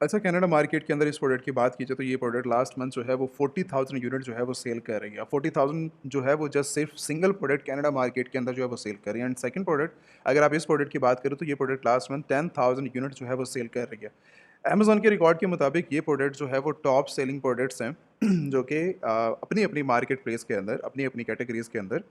अच्छा, Canada market के अंदर इस प्रोडक्ट की बात की जाए तो ये प्रोडक्ट लास्ट मंथ जो है वो 40,000 यूनिट जो है वो सेल कर रही है। 40,000 जो है वो जस्ट सिर्फ सिंगल प्रोडक्ट कनाडा मार्केट के अंदर जो है वो सेल कर रही है। एंड सेकंड प्रोडक्ट, अगर आप इस प्रोडक्ट की बात करें तो ये प्रोडक्ट लास्ट मंथ 10,000 यूनिट जो है वो सेल कर रही है। अमेज़न के रिकॉर्ड के मुताबिक ये प्रोडक्ट जो है वो टॉप सेलिंग प्रोडक्ट्स हैं जो कि अपनी-अपनी मार्केट प्लेस के अंदर, अपनी-अपनी कैटेगरीज़ के अंदर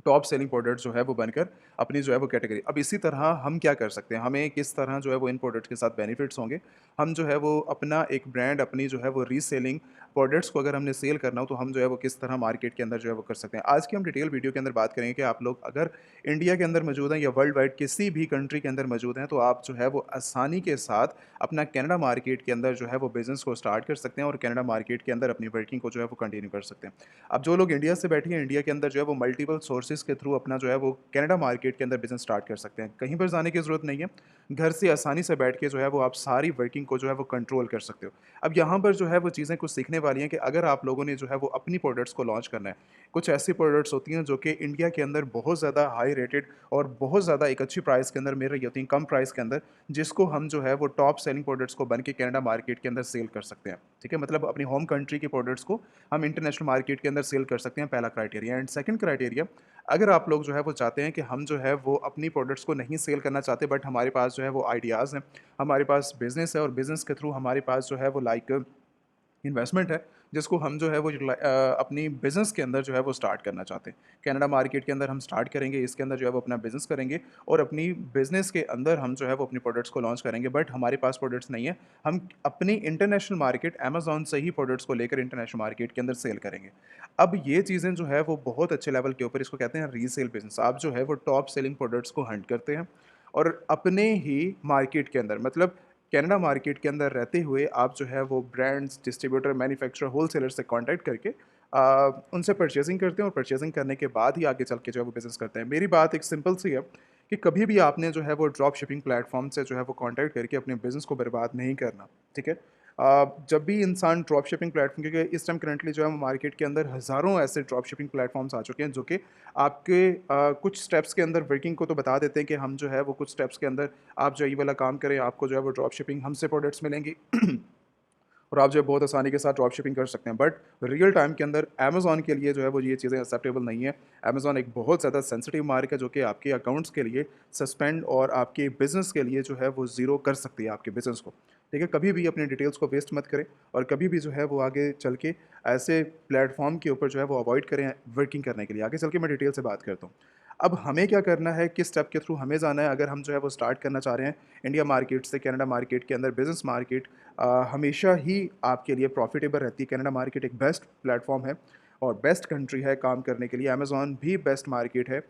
टॉप सेलिंग प्रोडक्ट जो है वो बनकर अपनी जो है वो कैटेगरी। अब इसी तरह हम क्या कर सकते हैं, हमें किस तरह जो है वो इन प्रोडक्ट्स के साथ बेनिफिट्स होंगे। हम जो है वो अपना एक ब्रांड, अपनी जो है वो रीसेलिंग प्रोडक्ट्स को अगर हमने सेल करना हो तो हम जो है वो किस तरह मार्केट के अंदर जो है वो कर सकते हैं। आज की हम डिटेल वीडियो के अंदर बात करेंगे कि आप लोग अगर इंडिया के अंदर मौजूद हैं या वर्ल्ड वाइड किसी भी कंट्री के अंदर मौजूद हैं तो आप जो है वो आसानी के साथ अपना कनाडा मार्केट के अंदर जो है वो बिज़नेस को स्टार्ट कर सकते हैं और कनाडा मार्केट के अंदर अपनी वर्किंग को जो है वो कंटिन्यू कर सकते हैं। अब जो लोग इंडिया से बैठे हैं, इंडिया के अंदर जो है वो मल्टीपल सोर्सेज़ के थ्रू अपना जो है वो कनाडा मार्केट के अंदर बिज़नेस स्टार्ट कर सकते हैं। कहीं पर जाने की ज़रूरत नहीं है। घर से आसानी से बैठ के जो है वो आप सारी वर्किंग को जो है वो कंट्रोल कर सकते हो। अब यहाँ पर जो है वो चीज़ें कुछ सीखने वाली हैं कि अगर आप लोगों ने जो है वो अपनी प्रोडक्ट्स को लॉन्च करना है, कुछ ऐसी प्रोडक्ट्स होती हैं जो कि इंडिया के अंदर बहुत ज़्यादा हाई रेटेड और बहुत ज़्यादा एक अच्छी प्राइस के अंदर मिल रही होती हैं, कम प्राइस के अंदर, जिसको हम जो है वो टॉप सेलिंग प्रोडक्ट्स को बन के कनाडा मार्केट के अंदर सेल कर सकते हैं। ठीक है? मतलब अपनी होम कंट्री की प्रोडक्ट्स को हम इंटरनेशनल मार्केट के अंदर सेल कर सकते हैं, पहला क्राइटेरिया। एंड सेकंड क्राइटेरिया, अगर आप लोग जो है वो चाहते हैं कि हम जो है वो अपनी प्रोडक्ट्स को नहीं सेल करना चाहते बट हमारे पास जो है वो आइडियाज़ हैं, हमारे पास बिज़नेस है और बिज़नेस के थ्रू हमारे पास जो है वो लाइक इन्वेस्टमेंट है, जिसको हम जो है वो अपनी बिज़नेस के अंदर जो है वो स्टार्ट करना चाहते हैं। कनाडा मार्केट के अंदर हम स्टार्ट करेंगे, इसके अंदर जो है वो अपना बिज़नेस करेंगे और अपनी बिज़नेस के अंदर हम जो है वो अपनी प्रोडक्ट्स को लॉन्च करेंगे, बट हमारे पास प्रोडक्ट्स नहीं है। हम अपनी इंटरनेशनल मार्केट अमेज़न से ही प्रोडक्ट्स को लेकर इंटरनेशनल मार्केट के अंदर सेल करेंगे। अब ये चीज़ें जो है वो बहुत अच्छे लेवल के ऊपर, इसको कहते हैं रीसेल बिज़नेस। आप जो है वो टॉप सेलिंग प्रोडक्ट्स को हंट करते हैं और अपने ही मार्केट के अंदर, मतलब कनाडा मार्केट के अंदर रहते हुए आप जो है वो ब्रांड्स, डिस्ट्रीब्यूटर, मैन्युफैक्चरर, होलसेलर से कॉन्टैक्ट करके उनसे परचेज़िंग करते हैं और परचेज़िंग करने के बाद ही आगे चल के जो है वो बिज़नेस करते हैं। मेरी बात एक सिंपल सी है कि कभी भी आपने जो है वो ड्रॉप शिपिंग प्लेटफ़ॉर्म से जो है वो कॉन्टैक्ट करके अपने बिज़नेस को बर्बाद नहीं करना, ठीक है? जब भी इंसान ड्रॉप शिपिंग प्लेटफ़ॉर्म, क्योंकि इस टाइम करंटली जो है मार्केट के अंदर हज़ारों ऐसे ड्रॉप शिपिंग प्लेटफ़ॉर्म्स आ चुके हैं जो कि आपके कुछ स्टेप्स के अंदर वर्किंग को तो बता देते हैं कि हम जो है वो कुछ स्टेप्स के अंदर आप जो ये वाला काम करें, आपको जो है वो ड्रॉप शिपिंग हमसे प्रोडक्ट्स मिलेंगी और आप जो है बहुत आसानी के साथ ड्रॉप शिपिंग कर सकते हैं। बट रियल टाइम के अंदर अमेज़न के लिए जो है वो ये चीज़ें एक्सेप्टेबल नहीं है। अमेज़न एक बहुत ज़्यादा सेंसिटिव मार्क है जो कि आपके अकाउंट्स के लिए सस्पेंड और आपके बिज़नेस के लिए जो है वो ज़ीरो कर सकती है आपके बिज़नेस को। ठीक है? कभी भी अपनी डिटेल्स को वेस्ट मत करें और कभी भी जो है वो आगे चल के ऐसे प्लेटफ़ॉर्म के ऊपर जो है वो अवॉइड करें वर्किंग करने के लिए। आगे चल के मैं डिटेल से बात करता हूँ। अब हमें क्या करना है, किस स्टेप के थ्रू हमें जाना है अगर हम जो है वो स्टार्ट करना चाह रहे हैं इंडिया मार्केट से कनाडा मार्केट के अंदर बिज़नेस मार्केट हमेशा ही आपके लिए प्रॉफिटेबल रहती है। कनाडा मार्केट एक बेस्ट प्लेटफ़ॉर्म है और बेस्ट कंट्री है काम करने के लिए। अमेज़न भी बेस्ट मार्केट है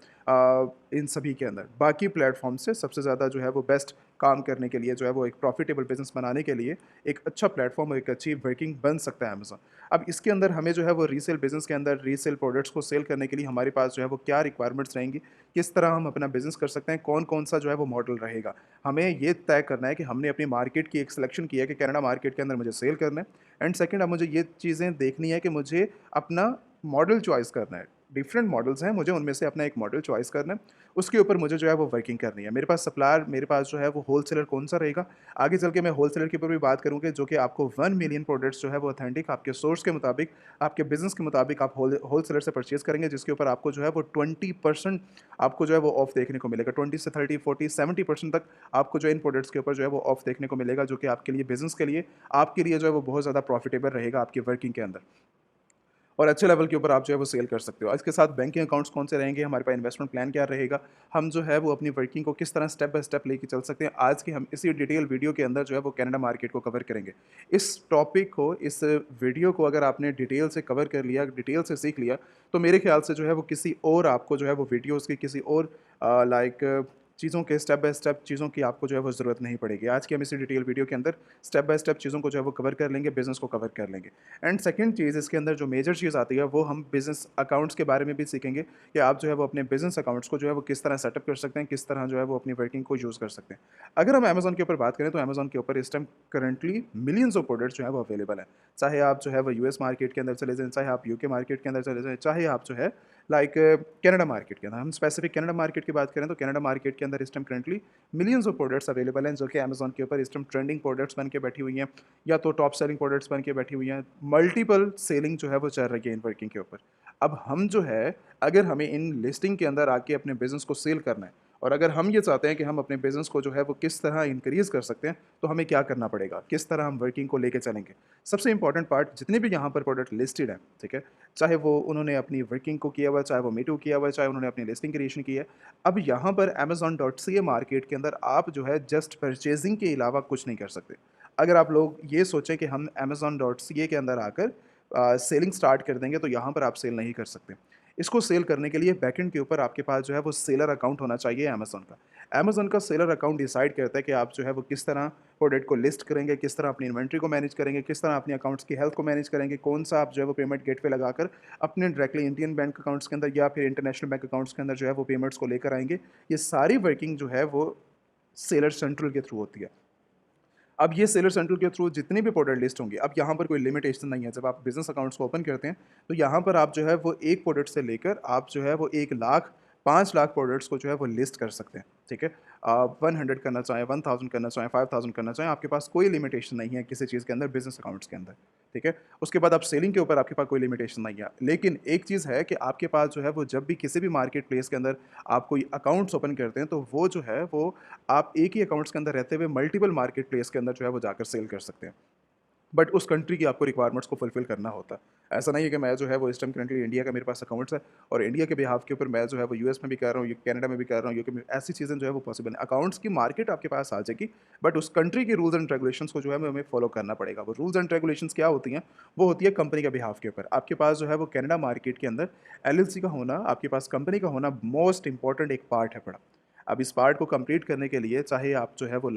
इन सभी के अंदर। बाकी प्लेटफ़ॉर्म से सबसे ज़्यादा जो है वो बेस्ट काम करने के लिए जो है वो एक प्रॉफिटेबल बिज़नेस बनाने के लिए एक अच्छा प्लेटफ़ॉर्म और एक अच्छी वर्किंग बन सकता है अमेज़न। अब इसके अंदर हमें जो है वो रीसेल बिज़नेस के अंदर रीसेल प्रोडक्ट्स को सेल करने के लिए हमारे पास जो है वो क्या रिक्वायरमेंट्स रहेंगी, किस तरह हम अपना बिज़नेस कर सकते हैं, कौन-कौन सा जो है वो मॉडल रहेगा। हमें ये तय करना है कि हमने अपनी मार्केट की एक सिलेक्शन की है कि कनाडा मार्केट के अंदर मुझे सेल करना है। एंड सेकंड, अब मुझे ये चीज़ें देखनी है कि मुझे अपना मॉडल चॉइस करना है। डिफरेंट मॉडल्स हैं, मुझे उनमें से अपना एक मॉडल चॉइस करना है। उसके ऊपर मुझे जो है वो वर्किंग करनी है। मेरे पास सप्लायर, मेरे पास जो है वो होलसेलर कौन-सा रहेगा, आगे चल के मैं होलसेलर के ऊपर भी बात करूँगा जो कि आपको 1 मिलियन प्रोडक्ट्स जो है वो ऑथेंटिक आपके सोर्स के मुताबिक, आपके बिज़नेस के मुताबिक आप होलसेलर से परचेज़ करेंगे, जिसके ऊपर आपको जो है वो 20% आपको जो है वो ऑफ देखने को मिलेगा। 20 से 30, 40, 70% तक आपको जो इन प्रोडक्ट्स के ऊपर जो है वो ऑफ देखने को मिलेगा, जो कि आपके लिए बिज़नेस के लिए, आपके लिए जो है वो बहुत ज़्यादा प्रॉफिटेबल रहेगा आपकी वर्किंग के अंदर। और अच्छे लेवल के ऊपर आप जो है वो सेल कर सकते हो। इसके साथ बैंकिंग अकाउंट्स कौन से रहेंगे, हमारे पास इन्वेस्टमेंट प्लान क्या रहेगा, हम जो है वो अपनी वर्किंग को किस तरह स्टेप बाय स्टेप लेके चल सकते हैं। आज की हम इसी डिटेल वीडियो के अंदर जो है वो कनाडा मार्केट को कवर करेंगे। इस टॉपिक को, इस वीडियो को अगर आपने डिटेल से कवर कर लिया, डिटेल से सीख लिया, तो मेरे ख्याल से जो है वो किसी और आपको जो है वो वीडियोज़ की किसी और लाइक चीज़ों के स्टेप बाय स्टेप चीज़ों की आपको जो है वो ज़रूरत नहीं पड़ेगी। आज की हम इसी डिटेल वीडियो के अंदर स्टेप बाय स्टेप चीज़ों को जो है वो कवर कर लेंगे, बिज़नेस को कवर कर लेंगे। एंड सेकंड चीज़ इसके अंदर जो मेजर चीज़ आती है वो हम बिज़नेस अकाउंट्स के बारे में भी सीखेंगे कि आप जो है वो अपने बिज़नेस अकाउंट्स को जो है वो किस तरह सेटअप कर सकते हैं, किस तरह जो है वो अपनी वर्किंग को यूज़ कर सकते हैं। अगर हम अमेज़न के ऊपर बात करें तो अमेज़न के ऊपर इस time currently millions of products जो है वो अवेलेबल हैं। चाहे आप जो है वो यूएस मार्केट के अंदर चले जाएँ, चाहे आप यूके मार्केट के अंदर चले जाएँ, चाहे आप जो है लाइक कनाडा मार्केट के अंदर, हम स्पेसिफिक कनाडा मार्केट की बात करें तो कनाडा मार्केट के अंदर इस time currently millions of products available हैं जो कि अमेजोन के ऊपर इस टाइम ट्रेंडिंग प्रोडक्ट्स बन के बैठी हुई हैं या तो टॉप सेलिंग प्रोडक्ट्स बन के बैठी हुई हैं। मल्टीपल सेलिंग जो है वो चल रही है इन वर्किंग के ऊपर। अब हम जो है, अगर हमें इन लिस्टिंग के अंदर आके अपने बिजनेस को सेल करना है और अगर हम ये चाहते हैं कि हम अपने बिजनेस को जो है वो किस तरह इंक्रीज़ कर सकते हैं, तो हमें क्या करना पड़ेगा, किस तरह हम वर्किंग को लेके चलेंगे। सबसे इंपॉर्टेंट पार्ट, जितने भी यहाँ पर प्रोडक्ट लिस्टेड हैं, ठीक है, चाहे वो उन्होंने अपनी वर्किंग को किया हुआ है, चाहे वो मीटू किया हुआ है, चाहे उन्होंने अपनी लिस्टिंग क्रिएशन की है। अब यहाँ पर amazon.ca मार्केट के अंदर आप जो है जस्ट परचेजिंग के अलावा कुछ नहीं कर सकते। अगर आप लोग ये सोचें कि हम amazon.ca के अंदर आकर सेलिंग स्टार्ट कर देंगे, तो यहाँ पर आप सेल नहीं कर सकते। इसको सेल करने के लिए बैकएंड के ऊपर आपके पास जो है वो सेलर अकाउंट होना चाहिए अमेज़न का। अमेज़न का सेलर अकाउंट डिसाइड करता है कि आप जो है वो किस तरह प्रोडक्ट को लिस्ट करेंगे, किस तरह अपनी इन्वेंट्री को मैनेज करेंगे, किस तरह अपने अकाउंट्स की हेल्थ को मैनेज करेंगे, कौन-सा आप जो है वो पेमेंट गेटवे लगाकर अपने डायरेक्टली इंडियन बैंक अकाउंट्स के अंदर या फिर इंटरनेशनल बैंक अकाउंट्स के अंदर जो है वो पेमेंट्स को लेकर आएँगे। ये सारी वर्किंग जो है वो सेलर सेंट्रल के थ्रू होती है। अब ये सेलर सेंट्रल के थ्रू जितनी भी प्रोडक्ट लिस्ट होंगी, अब यहाँ पर कोई लिमिटेशन नहीं है। जब आप बिज़नेस अकाउंट्स को ओपन करते हैं, तो यहाँ पर आप जो है वो एक प्रोडक्ट से लेकर आप जो है वो 1 लाख, 5 लाख प्रोडक्ट्स को जो है वो लिस्ट कर सकते हैं, ठीक है? आप 100 करना चाहें, 1000 करना चाहें, 5000 करना चाहें, आपके पास कोई लिमिटेशन नहीं है किसी चीज़ के अंदर बिज़नेस अकाउंट्स के अंदर, ठीक है? उसके बाद आप सेलिंग के ऊपर आपके पास कोई लिमिटेशन नहीं है। लेकिन एक चीज़ है कि आपके पास जो है वो जब भी किसी भी मार्केट प्लेस के अंदर आप कोई अकाउंट्स ओपन करते हैं, तो वो जो है वो आप एक ही अकाउंट्स के अंदर रहते हुए मल्टीपल मार्केट प्लेस के अंदर जो है वो जाकर सेल कर सकते हैं। बट उस कंट्री की आपको रिक्वायरमेंट्स को फुलफिल करना होता है। ऐसा नहीं है कि मैं जो है वो इस टाइम करंटली इंडिया का मेरे पास अकाउंट्स है और इंडिया के बिहाफ के ऊपर मैं जो है वो यूएस में भी कर रहा हूँ, कनाडा में भी कर रहा हूँ, यूके में, ऐसी चीज़ें जो है वो पॉसिबल है। अकाउंट्स की मार्केट आपके पास आ जाएगी, बट उस कंट्री के रूल्स एंड रेगुलेशंस को जो है हमें फॉलो करना पड़ेगा। वो रूल्स एंड रेगुलेशंस क्या होती हैं? वो होती है कंपनी के बिहाफ के ऊपर। आपके पास जो है वो कनाडा मार्केट के अंदर एलएलसी का होना, आपके पास कंपनी का होना मोस्ट इंपॉर्टेंट एक पार्ट है बड़ा। अब इस पार्ट को कंप्लीट करने के लिए चाहे आप जो है वो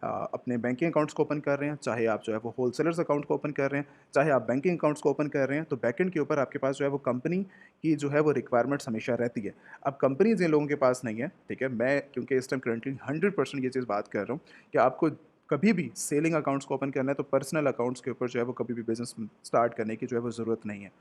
अपने बैंकिंग अकाउंट्स को ओपन कर रहे हैं, चाहे आप जो है वो होलसेलर्स अकाउंट को ओपन कर रहे हैं, चाहे आप बैंकिंग अकाउंट्स को ओपन कर रहे हैं, तो बैकएंड के ऊपर आपके पास जो है वो कंपनी की जो है वो रिक्वायरमेंट्स हमेशा रहती है। अब कंपनी जिन लोगों के पास नहीं है, ठीक है, मैं क्योंकि इस टाइम करंटली 100% ये चीज़ बात कर रहा हूँ कि आपको कभी भी सेलिंग अकाउंट्स को ओपन करना है, तो पर्सनल अकाउंट्स के ऊपर जो है वो कभी भी बिज़नेस स्टार्ट करने की जो है वो ज़रूरत नहीं है।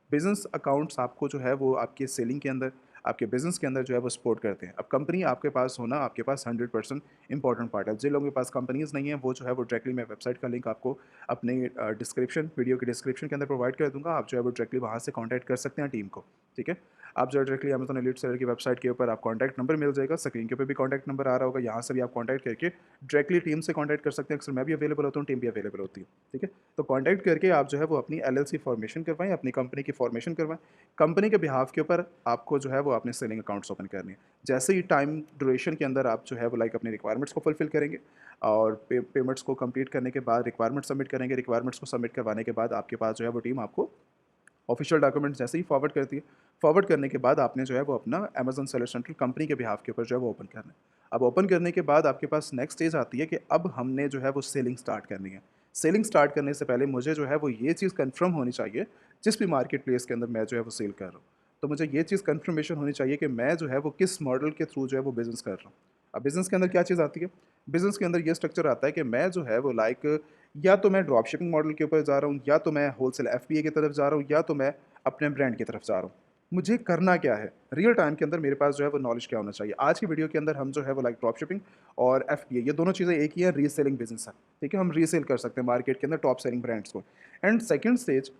बिज़नेस अकाउंट्स आपको जो है वो आपके सेलिंग के अंदर, आपके बिज़नेस के अंदर जो है वो सपोर्ट करते हैं। अब कंपनी आपके पास होना आपके पास 100% इंपॉर्टेंट पार्ट है। जिन लोगों के पास कंपनीज़ नहीं है, वो जो है वो डायरेक्टली, मैं वेबसाइट का लिंक आपको अपने डिस्क्रिप्शन, वीडियो के डिस्क्रिप्शन के अंदर प्रोवाइड कर दूँगा। आप जो है वो डायरेक्टली वहाँ से कॉन्टैक्ट कर सकते हैं टीम को, ठीक है? आप जो है डायरेक्टली अमेज़न एलीट सेलर की वेबसाइट के ऊपर आप कॉन्टैक्ट नंबर मिल जाएगा, स्क्रीन के ऊपर भी कॉन्टैक्ट नंबर आ रहा होगा, यहाँ से भी आप कॉन्टैक्ट करके डायरेक्टली टीम से कॉन्टैक्ट कर सकते हैं। अक्सर मैं भी अवेलेबल होता हूँ, टीम भी अवेलेबल होती है, ठीक है? तो कॉन्टैक्ट करके आप जो है वो अपनी एलएलसी फॉर्मेशन करवाएँ, अपनी कंपनी की फॉर्मेशन करवाएँ। कंपनी के बिहाफ के ऊपर आपको जो है वो अपने सेलिंग अकाउंट्स ओपन करने हैं। जैसे ही टाइम ड्यूरेशन के अंदर आप जो है वो अपनी रिक्वायरमेंट्स को फुलफिल करेंगे और पेमेंट्स को कंप्लीट करने के बाद रिक्वायरमेंट सबमिट करेंगे। रिक्वायरमेंट्स को सबमिट करवाने के बाद आपके पास जो है वो टीम आपको ऑफिशियल डॉक्यूमेंट्स जैसे ही फॉरवर्ड करती है, फॉरवर्ड करने के बाद आपने जो है वो अपना अमेज़न सेलर सेंटर कंपनी के बिहाफ के ऊपर जो है वो ओपन करना है। अब ओपन करने के बाद आपके पास नेक्स्ट स्टेज आती है कि अब हमने जो है वो सेलिंग स्टार्ट करनी है। सेलिंग स्टार्ट करने से पहले मुझे जो है वो ये चीज़ कन्फर्म होनी चाहिए, जिस भी मार्केट प्लेस के अंदर मैं जो है वो सेल कर रहा हूँ। तो मुझे ये चीज़ कन्फर्मेशन होनी चाहिए कि मैं जो है वो किस मॉडल के थ्रू जो है वो बिज़नेस कर रहा हूँ। अब बिज़नेस के अंदर क्या चीज़ आती है? बिज़नेस के अंदर ये स्ट्रक्चर आता है कि मैं जो है वो या तो मैं ड्रॉप शिपिंग मॉडल के ऊपर जा रहा हूँ, या तो मैं होलसेल एफपीए की तरफ जा रहा हूँ, या तो मैं अपने ब्रांड की तरफ जा रहा हूँ। मुझे करना क्या है? रियल टाइम के अंदर मेरे पास जो है वो नॉलेज क्या होना चाहिए? आज की वीडियो के अंदर हम जो है वो ड्रॉप शिपिंग और एफपीए, ये दोनों चीज़ें एक ही है, रीसेलिंग बिज़नेस है, ठीक है? हम रीसेल कर सकते हैं मार्केट के अंदर टॉप सेलिंग ब्रांड्स को। एंड सेकंड स्टेज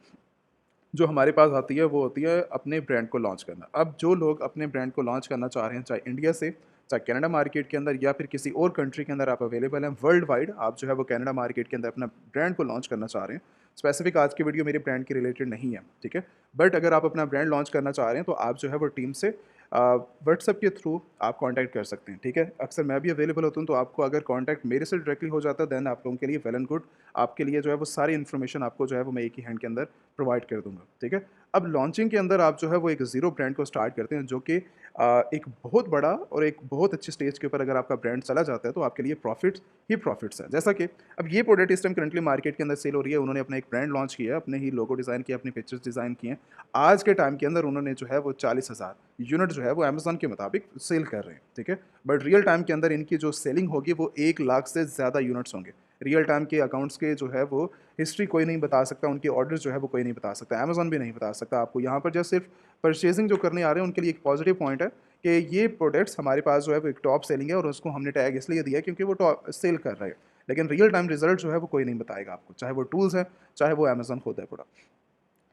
जो हमारे पास आती है वो होती है अपने ब्रांड को लॉन्च करना। अब जो लोग अपने ब्रांड को लॉन्च करना चाह रहे हैं, चाहे इंडिया से, चाहे कनाडा मार्केट के अंदर, या फिर किसी और कंट्री के अंदर आप अवेलेबल हैं वर्ल्ड वाइड, आप जो है वो कनाडा मार्केट के अंदर अपना ब्रांड को लॉन्च करना चाह रहे हैं। स्पेसिफिक आज की वीडियो मेरे ब्रांड के रिलेटेड नहीं है, ठीक है? बट अगर आप अपना ब्रांड लॉन्च करना चाह रहे हैं, तो आप जो है वो टीम से व्हाट्सएप के थ्रू आप कॉन्टैक्ट कर सकते हैं, ठीक है? अक्सर मैं भी अवेलेबल होता हूँ, तो आपको अगर कॉन्टैक्ट मेरे से डायरेक्टली हो जाता है, देन आप लोगों के लिए वेल एंड गुड। आपके लिए जो है वो सारी इन्फॉर्मेशन आपको जो है वो मैं एक ही हैंड के अंदर प्रोवाइड कर दूँगा, ठीक है? अब लॉन्चिंग के अंदर आप जो है वो एक ज़ीरो ब्रांड को स्टार्ट करते हैं, जो कि एक बहुत बड़ा और एक बहुत अच्छे स्टेज के ऊपर अगर आपका ब्रांड चला जाता है, तो आपके लिए प्रॉफिट्स ही प्रॉफिट्स हैं। जैसा कि अब ये प्रोडक्ट इस टाइम करंटली मार्केट के अंदर सेल हो रही है, उन्होंने अपना एक ब्रांड लॉन्च किया है, अपने ही लोगो डिज़ाइन किया, अपने पिक्चर्स डिज़ाइन किए हैं। आज के टाइम के अंदर उन्होंने जो है वो 40,000 यूनिट जो है वो अमेज़न के मुताबिक सेल कर रहे हैं, ठीक है? बट रियल टाइम के अंदर इनकी जो सेलिंग होगी वो 1 लाख से ज़्यादा यूनिट्स होंगे। रियल टाइम के अकाउंट्स के जो है वो हिस्ट्री कोई नहीं बता सकता, उनके ऑर्डर्स जो है वो कोई नहीं बता सकता, अमेज़न भी नहीं बता सकता आपको। यहाँ पर जस्ट सिर्फ परचेजिंग जो करने आ रहे हैं उनके लिए एक पॉजिटिव पॉइंट है कि ये प्रोडक्ट्स हमारे पास जो है वो एक टॉप सेलिंग है और उसको हमने टैग इसलिए दिया क्योंकि वो टॉप सेल कर रहे हैं, लेकिन रियल टाइम रिजल्ट जो है वो कोई नहीं बताएगा आपको, चाहे वो टूल्स है, चाहे वो अमेजोन खुद है प्रोडक्ट।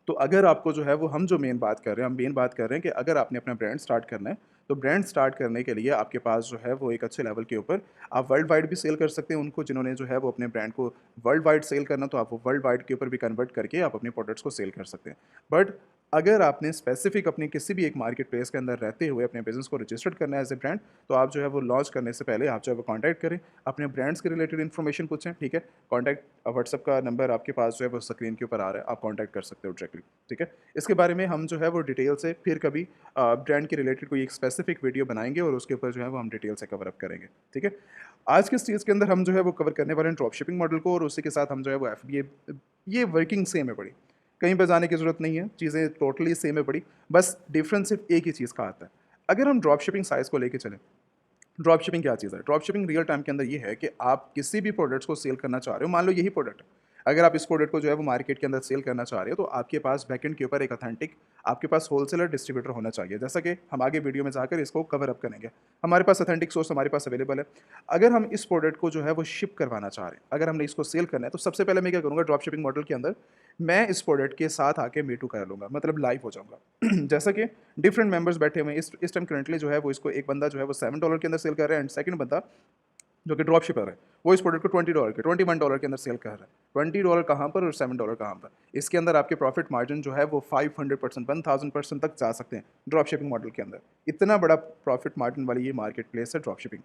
तो अगर आपको जो है वो हम जो मेन बात कर रहे हैं, हम मेन बात कर रहे हैं कि अगर आपने अपना ब्रांड स्टार्ट करना है, तो ब्रांड स्टार्ट करने के लिए आपके पास जो है वो एक अच्छे लेवल के ऊपर आप वर्ल्ड वाइड भी सेल कर सकते हैं उनको, जिन्होंने जो है वो अपने ब्रांड को वर्ल्ड वाइड सेल करना, तो आप वो वर्ल्ड वाइड के ऊपर भी कन्वर्ट करके आप अपने प्रोडक्ट्स को सेल कर सकते हैं। बट अगर आपने स्पेसिफिक अपने किसी भी एक मार्केट प्लेस के अंदर रहते हुए अपने बिजनेस को रजिस्टर्ड करना है एज ए ब्रांड, तो आप जो है वो लॉन्च करने से पहले आप जो है वो कॉन्टैक्ट करें, अपने ब्रांड्स के रिलेटेड इन्फॉर्मेशन पूछें, ठीक है। कॉन्टैक्ट व्हाट्सअप का नंबर आपके पास जो है वो स्क्रीन के ऊपर आ रहा है, आप कॉन्टैक्ट कर सकते हो डायरेक्टली, ठीक है। इसके बारे में हम जो है वो डिटेल से फिर कभी ब्रांड के रिलेटेड कोई एक स्पेसिफिक वीडियो बनाएंगे और उसके ऊपर जो है वो हम डिटेल से कवर अप करेंगे, ठीक है। आज के स्टेज के अंदर हम जो है वो कवर करने वाले हैं ड्रॉप शिपिंग मॉडल को, और उसी के साथ हम जो है वो FBA, ये वर्किंग सेम है बड़ी, कहीं पर जाने की ज़रूरत नहीं है, चीज़ें टोटली सेम है बड़ी, बस डिफरेंस सिर्फ एक ही चीज़ का आता है। अगर हम ड्रॉप शिपिंग साइज़ को लेके चलें, ड्रॉप शिपिंग क्या चीज़ है? ड्रॉप शिपिंग रियल टाइम के अंदर ये है कि आप किसी भी प्रोडक्ट्स को सेल करना चाह रहे हो, मान लो यही प्रोडक्ट है, अगर आप इस प्रोडक्ट को जो है वो मार्केट के अंदर सेल करना चाह रहे हो, तो आपके पास बैकएंड के ऊपर एक ऑथेंटिक आपके पास होलसेलर डिस्ट्रीब्यूटर होना चाहिए, जैसा कि हम आगे वीडियो में जाकर इसको कवर अप करेंगे। हमारे पास ऑथेंटिक सोर्स हमारे पास अवेलेबल है। अगर हम इस प्रोडक्ट को जो है वो शिप करवाना चाह रहे हैं, अगर हमने इसको सेल करना है, तो सबसे पहले मैं क्या करूँगा ड्रॉप शिपिंग मॉडल के अंदर, मैं इस प्रोडक्ट के साथ आके मीटू कर लूँगा, मतलब लाइव हो जाऊँगा। जैसा कि डिफरेंट मेंबर्स बैठे हुए हैं, इस टाइम करंटली जो है वो इसको एक बंदा जो है वो $7 के अंदर सेल कर रहा है, एंड सेकंड बंदा जो कि ड्रॉप शिपर है, वो इस प्रोडक्ट को $20 के $21 के अंदर सेल कर रहा है। $20 कहाँ पर और $7 कहाँ पर? इसके अंदर आपके प्रॉफिट मार्जिन जो है वो 500%, 1000% तक जा सकते हैं ड्रॉप शिपिंग मॉडल के अंदर। इतना बड़ा प्रॉफिट मार्जिन वाली ये मार्केट प्लेस है ड्रॉप शिपिंग।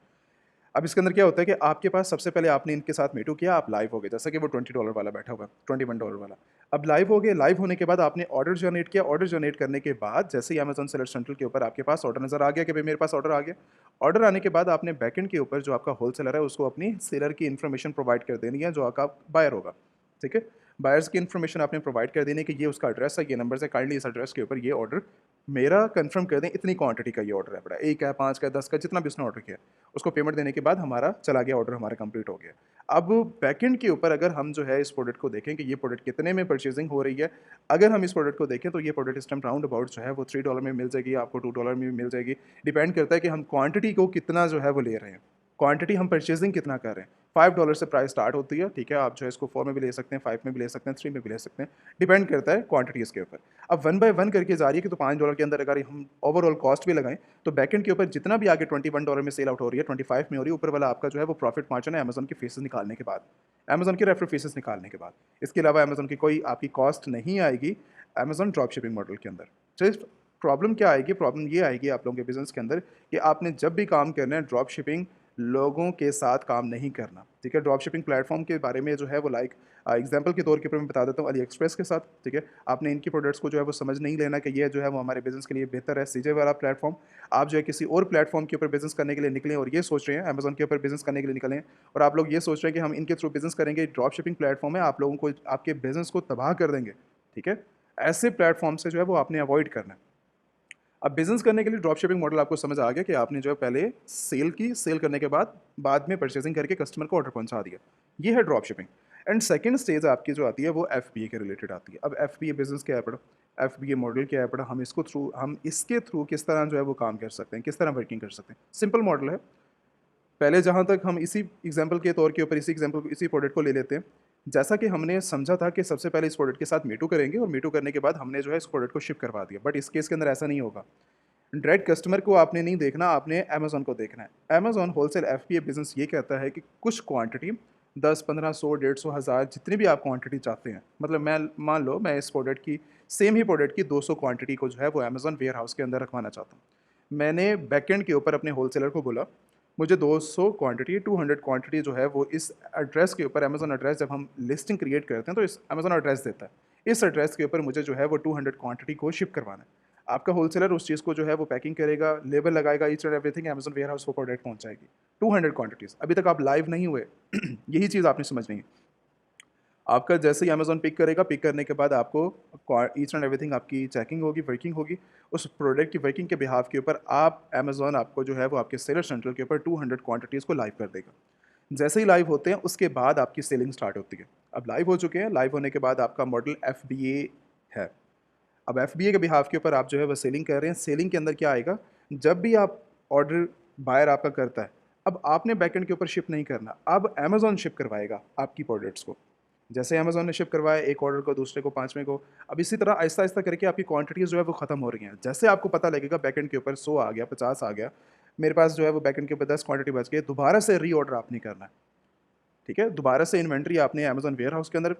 अब इसके अंदर क्या होता है कि आपके पास सबसे पहले आपने इनके साथ मीटू किया, आप लाइव हो गए, जैसा कि वो $20 वाला बैठा हुआ है, $21 वाला। अब लाइव हो गए, लाइव होने के बाद आपने ऑर्डर जनरेट किया, ऑर्डर जनरेट करने के बाद जैसे ही अमेज़न सेलर सेंट्रल के ऊपर आपके पास ऑर्डर नज़र आ गया कि भाई मेरे पास ऑर्डर आ गया। ऑर्डर आने के बाद आपने बैकएंड के ऊपर जो आपका होलसेलर है उसको अपनी सेलर की इन्फॉर्मेशन प्रोवाइड कर देनी है, जो आपका बायर होगा, ठीक है। बायर्स की इन्फॉर्मेशन आपने प्रोवाइड कर देनी है कि ये उसका एड्रेस है, ये नंबर है, काइंडली इस एड्रेस के ऊपर ये ऑर्डर मेरा कंफर्म कर दें, इतनी क्वांटिटी का ये ऑर्डर है बड़ा, 1 है, 5 का, 10 का, जितना भी उसने ऑर्डर किया, उसको पेमेंट देने के बाद हमारा चला गया ऑर्डर, हमारा कंप्लीट हो गया। अब बैकएंड के ऊपर अगर हम जो है इस प्रोडक्ट को देखें कि ये प्रोडक्ट कितने में परचेजिंग हो रही है, अगर हम इस प्रोडक्ट को देखें तो ये प्रोडक्ट इस टाइम राउंड अबाउट जो है वो $3 में मिल जाएगी, आपको $2 में भी मिल जाएगी। डिपेंड करता है कि हम क्वांटिटी को कितना जो है वो ले रहे हैं, क्वांटिटी हम परचेजिंग कितना कर रहे हैं। $5 से प्राइस स्टार्ट होती है, ठीक है, आप जो है इसको 4 में भी ले सकते हैं, 5 में भी ले सकते हैं, 3 में भी ले सकते हैं, डिपेंड करता है क्वांटिटीज़ के ऊपर। अब 1 बाय 1 करके जा रही है कि तो $5 के अंदर अगर हम ओवरऑल कॉस्ट भी लगाएं, तो बैकएंड के ऊपर जितना भी आगे $21 में सेल आउट हो रही है, 25 में हो रही है, ऊपर वाला आपका जो है वो प्रॉफिट मार्जिन है अमेज़न की फीसेस निकालने के बाद, अमेज़न की रेफरल फीसेस निकालने के बाद। इसके अलावा अमेज़न की कोई आपकी कॉस्ट नहीं आएगी अमेज़न ड्रॉप शिपिंग मॉडल के अंदर। सिर्फ प्रॉब्लम क्या आएगी, प्रॉब्लम ये आएगी आप लोगों के बिज़नेस के अंदर कि आपने जब भी काम करना है ड्रॉप शिपिंग लोगों के साथ काम नहीं करना, ठीक है। ड्रॉप शिपिंग प्लेटफॉर्म के बारे में जो है वो लाइक एग्जांपल के तौर के ऊपर मैं बता देता हूँ, अली एक्सप्रेस के साथ, ठीक है। आपने इनकी प्रोडक्ट्स को जो है वो समझ नहीं लेना कि ये जो है वो हमारे बिजनेस के लिए बेहतर है, सीजे वाला प्लेटफॉर्म। आप जो है किसी और प्लेटफॉर्म के ऊपर बिजनेस करने के लिए निकलें और ये सोच रहे हैं अमेजन के ऊपर बिजनेस करने के लिए निकलें, और आप लोग ये सोच रहे हैं कि हम इनके थ्रू बिजनेस करेंगे, ड्रॉप शिपिंग प्लेटफॉर्म है, आप लोगों को आपके बिजनेस को तबाह कर देंगे, ठीक है। ऐसे प्लेटफॉर्म से जो है वो आपने अवॉइड करना है। अब बिज़नेस करने के लिए ड्रॉप शिपिंग मॉडल आपको समझ आ गया कि आपने जो है पहले सेल की, सेल करने के बाद में परचेजिंग करके कस्टमर को ऑर्डर पहुंचा दिया, ये है drop shipping. And second stage आपकी जो आती है वो FBA के रिलेटेड आती है। अब FBA बिजनेस क्या है पड़ा, FBA मॉडल क्या है पड़ा, हम इसके थ्रू किस तरह जो है वो काम कर सकते हैं, किस तरह वर्किंग कर सकते हैं। सिंपल मॉडल है। पहले जहाँ तक हम इसी एग्जाम्पल के तौर के ऊपर इसी प्रोडक्ट को ले लेते हैं। जैसा कि हमने समझा था कि सबसे पहले इस प्रोडक्ट के साथ मीटू करेंगे और मीटू करने के बाद हमने जो है इस प्रोडक्ट को शिप करवा दिया, बट इस केस के अंदर ऐसा नहीं होगा। डायरेक्ट कस्टमर को आपने नहीं देखना, आपने अमेज़न को देखना है। अमेज़न होलसेल FBA बिज़नेस ये कहता है कि कुछ क्वांटिटी 10, 15, 100, 150, 1000 जितनी भी आप क्वांटिटी चाहते हैं, मतलब मैं मान लो मैं इस प्रोडक्ट की सेम ही प्रोडक्ट की 200 क्वांटिटी को जो है वो अमेज़न वेयर हाउस के अंदर रखवाना चाहता हूँ। मैंने बैकएंड के ऊपर अपने होलसेलर को बोला मुझे 200 क्वांटिटी, 200 क्वांटिटी जो है वो इस एड्रेस के ऊपर, अमेज़न एड्रेस जब हम लिस्टिंग क्रिएट करते हैं तो इस अमेज़न एड्रेस देता है, इस एड्रेस के ऊपर मुझे जो है वो 200 क्वांटिटी को शिप करवाना है। आपका होलसेलर उस चीज़ को जो है वो पैकिंग करेगा, लेबल लगाएगा, each and everything, Amazon warehouse वो प्रोडक्ट पहुंचाएगी। 200 क्वांटिटीज़, अभी तक आप लाइव नहीं हुए। यही चीज़ आपने समझनी है। आपका जैसे ही अमेज़न पिक करेगा, पिक करने के बाद आपको ईच एंड एवरीथिंग आपकी चेकिंग होगी, वर्किंग होगी। उस प्रोडक्ट की वर्किंग के बिहाफ के ऊपर आप अमेज़न आपको जो है वो आपके सेलर सेंट्रल के ऊपर 200 क्वांटिटीज़ को लाइव कर देगा। जैसे ही लाइव होते हैं उसके बाद आपकी सेलिंग स्टार्ट होती है। अब लाइव हो चुके हैं, लाइव होने के बाद आपका मॉडल FBA है। अब FBA के बिहाफ के ऊपर आप जो है वो सेलिंग कर रहे हैं। सेलिंग के अंदर क्या आएगा, जब भी आप ऑर्डर बायर आपका करता है, अब आपने बैकएंड के ऊपर शिप नहीं करना, अब अमेज़न शिप करवाएगा आपकी प्रोडक्ट्स को। जैसे अमेज़न ने शिप करवाया एक ऑर्डर को, दूसरे को, 5वें को, अब इसी तरह आहिस्ता-आहिस्ता करके आपकी क्वांटिटीज़ जो है वो ख़त्म हो रही हैं। जैसे आपको पता लगेगा बैकएंड के ऊपर 100 आ गया, 50 आ गया, मेरे पास जो है वो बैकएंड के ऊपर 10 क्वांटिटी बच गई, दोबारा से रीऑर्डर आप नहीं करना है, ठीक है? दोबारा से इन्वेंटरी आपने अमेज़न वेयरहाउस के अंदर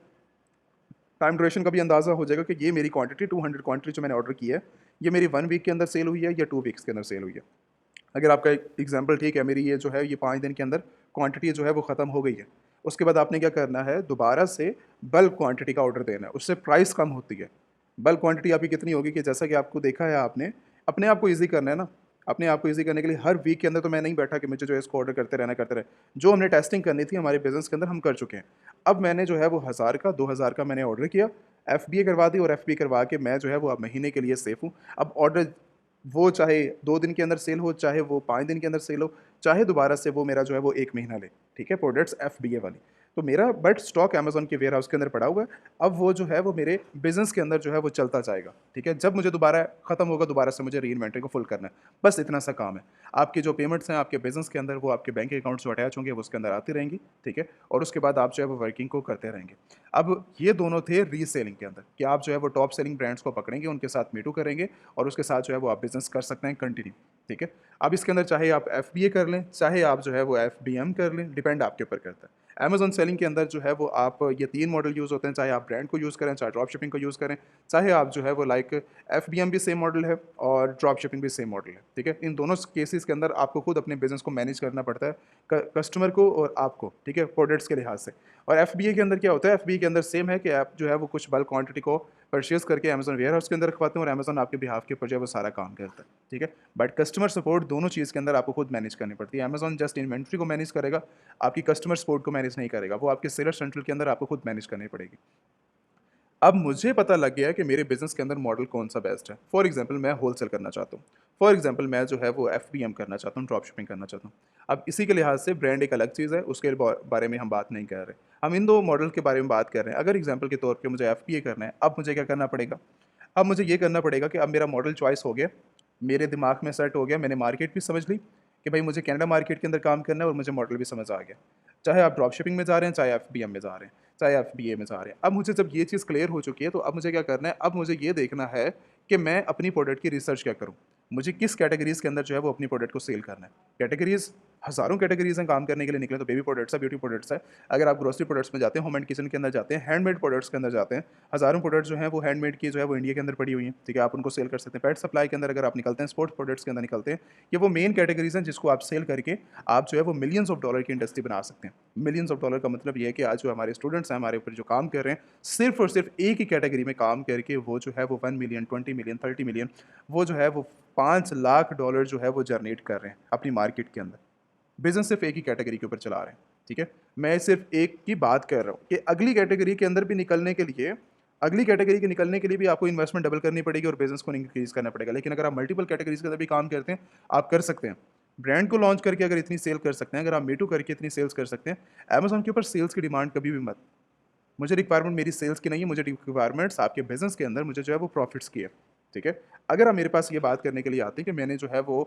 टाइम ड्यूरेशन का भी अंदाज़ा हो जाएगा कि ये मेरी क्वांटिटी 200 क्वांटिटी जो मैंने ऑर्डर की है, ये मेरी 1 वीक के अंदर सेल हुई है या 2 वीक्स के अंदर सेल हुई है। अगर आपका एक एग्जाम्पल ठीक है, मेरी ये जो है ये 5 दिन के अंदर क्वांटिटी जो है वो ख़त्म हो गई है। उसके बाद आपने क्या करना है, दोबारा से बल्क क्वांटिटी का ऑर्डर देना है, उससे प्राइस कम होती है। बल्क क्वांटिटी आपकी कितनी होगी कि जैसा कि आपको देखा है आपने, अपने आप को ईज़ी करना है ना, अपने आप को ईज़ी करने के लिए हर वीक के अंदर तो मैं नहीं बैठा कि मुझे जो है इसको ऑर्डर करते रहे। जो हमने टेस्टिंग करनी थी हमारे बिज़नेस के अंदर हम कर चुके हैं। अब मैंने जो है वो 1000 का, 2000 का मैंने ऑर्डर किया, एफबीए करवा दी और एफबीए करवा के मैं जो है वो अब महीने के लिए सेफ़ हूँ। अब ऑर्डर वो चाहे 2 दिन के अंदर सेल हो, चाहे वो 5 दिन के अंदर सेल हो, चाहे दोबारा से वो मेरा जो है वो 1 महीना ले, ठीक है? प्रोडक्ट्स एफबीए वाली। तो मेरा बट स्टॉक अमेज़न के वेयरहाउस के अंदर पड़ा हुआ है, अब वो जो है वो मेरे बिज़नेस के अंदर जो है वो चलता जाएगा, ठीक है? जब मुझे दोबारा खत्म होगा, दोबारा से मुझे री-इन्वेंटरी को फुल करना है, बस इतना सा काम है। आपकी जो पेमेंट्स हैं आपके बिज़नेस के अंदर, वो आपके बैंक अकाउंट्स जो अटैच होंगे, वो उसके अंदर आती रहेंगी, ठीक है? और उसके बाद आप जो है वो वर्किंग को करते रहेंगे। अब ये दोनों थे रीसेलिंग के अंदर कि आप जो है वो टॉप सेलिंग ब्रांड्स को पकड़ेंगे, उनके साथ मीटू करेंगे और उसके साथ जो है वो आप बिज़नेस कर सकते हैं कंटिन्यू, ठीक है? अब इसके अंदर चाहे आप एफबीए कर लें, चाहे आप जो है वो एफबीएम कर लें, डिपेंड आपके ऊपर करता है। अमेज़न सेलिंग के अंदर जो है वो आप ये 3 मॉडल यूज़ होते हैं, चाहे आप ब्रांड को यूज़ करें, चाहे ड्रॉप शिपिंग को यूज़ करें, चाहे आप जो है वो लाइक एफबीएम भी सेम मॉडल है और ड्रॉप शिपिंग भी सेम मॉडल है, ठीक है? इन दोनों केसेस के अंदर आपको खुद अपने बिज़नेस को मैनेज करना पड़ता है, क कस्टमर को और आपको, ठीक है? प्रोडक्ट्स के लिहाज से। और एफबीए के अंदर क्या होता है, एफबीए के अंदर सेम है कि आप जो है वो कुछ बल्क क्वांटिटी को परचेज़ करके अमेज़न वेयरहाउस के अंदर रखवाते हैं और अमेज़न आपके बिहाफ के ऊपर जो है वो सारा काम करता है, ठीक है? बट कस्टमर सपोर्ट दोनों चीज़ के अंदर आपको खुद मैनेज करनी पड़ती है। अमेज़न जस्ट इन्वेंट्री को मैनेज करेगा, आपकी कस्टमर सपोर्ट को मैनेज नहीं करेगा, वो आपके सेलर सेंट्रल के अंदर आपको खुद मैनेज करनी पड़ेगी। अब मुझे पता लग गया है कि मेरे बिज़नेस के अंदर मॉडल कौन-सा बेस्ट है। फॉर एग्ज़ाम्पल मैं होलसेल करना चाहता हूँ। फॉर एग्ज़ाम्पल मैं जो है वो एफबीएम करना चाहता हूँ, ड्रॉप शिपिंग करना चाहता हूँ। अब इसी के लिहाज से ब्रांड एक अलग चीज़ है, उसके बारे में हम बात नहीं कर रहे। हम इन 2 मॉडल के बारे में बात कर रहे हैं। अगर एग्ज़ाम्पल के तौर पे मुझे एफबीए करना है, अब मुझे क्या करना पड़ेगा? अब मुझे ये करना पड़ेगा कि अब मेरा मॉडल चॉइस हो गया, मेरे दिमाग में सेट हो गया, मैंने मार्केट भी समझ ली कि भाई मुझे कनाडा मार्केट के अंदर काम करना है और मुझे मॉडल भी समझ आ गया। चाहे आप ड्रॉप शिपिंग में जा रहे हैं, चाहे एफबीएम में जा रहे हैं, चाहे एफबीए में जा रहे हैं। अब मुझे जब ये चीज़ क्लियर हो चुकी है, तो अब मुझे क्या करना है? अब मुझे ये देखना है कि मैं अपनी प्रोडक्ट की रिसर्च क्या करूँ? मुझे किस कैटेगरीज़ के अंदर जो है वो अपनी प्रोडक्ट को सेल करना है। कैटेगरीज़ हज़ारों कैटेगरीज़ हैं काम करने के लिए निकले, तो बेबी प्रोडक्ट्स है, ब्यूटी प्रोडक्ट्स है। अगर आप ग्रोसरी प्रोडक्ट्स में जाते हैं, होम एंड किचन के अंदर जाते हैं, हैंडमेड प्रोडक्ट्स के अंदर जाते हैं, हज़ारों प्रोडक्ट्स जो हैं वो हैंडमेड की जो है वो इंडिया के अंदर पड़ी हुई हैं, ठीक है? आप उनको सेल कर सकते हैं। पेट सप्लाई के अंदर अगर आप निकलते हैं, स्पोर्ट्स प्रोडक्ट्स के अंदर निकलते हैं, ये वो मेन कैटेगरीज़ हैं जिसको आप सेल करके आप जो है वो मिलियंस ऑफ डॉलर की इंडस्ट्री बना सकते हैं। मिलियंस ऑफ डॉलर का मतलब ये है कि आज जो हमारे स्टूडेंट्स हैं, हमारे ऊपर जो काम कर रहे हैं, सिर्फ़ और सिर्फ़ एक ही कैटेगरी में काम करके वो जो है वो 1 मिलियन, 20 मिलियन, 30 मिलियन, वो जो है वो $5 लाख जो है वो जनरेट कर रहे हैं अपनी मार्केट के अंदर। बिज़नेस सिर्फ़ एक ही कैटेगरी के ऊपर चला रहे हैं, ठीक है? मैं सिर्फ़ एक की बात कर रहा हूँ कि अगली कैटेगरी के अंदर भी निकलने के लिए अगली कैटेगरी के निकलने के लिए भी आपको इन्वेस्टमेंट डबल करनी पड़ेगी और बिज़नेस को इंक्रीज़ करना पड़ेगा। लेकिन अगर आप मल्टीपल कैटेगरीज़ के अंदर भी काम करते हैं, आप कर सकते हैं। ब्रांड को लॉन्च करके अगर इतनी सेल कर सकते हैं, अगर आप मीटू करके इतनी सेल्स कर सकते हैं, अमेज़न के ऊपर सेल्स की डिमांड कभी भी मत। मुझे रिक्वायरमेंट मेरी सेल्स की नहीं है, मुझे रिक्वायरमेंट्स आपके बिज़नेस के अंदर मुझे जो है वो प्रॉफ़िट्स की है, ठीक है? अगर आप मेरे पास ये बात करने के लिए आते हैं कि मैंने जो है वो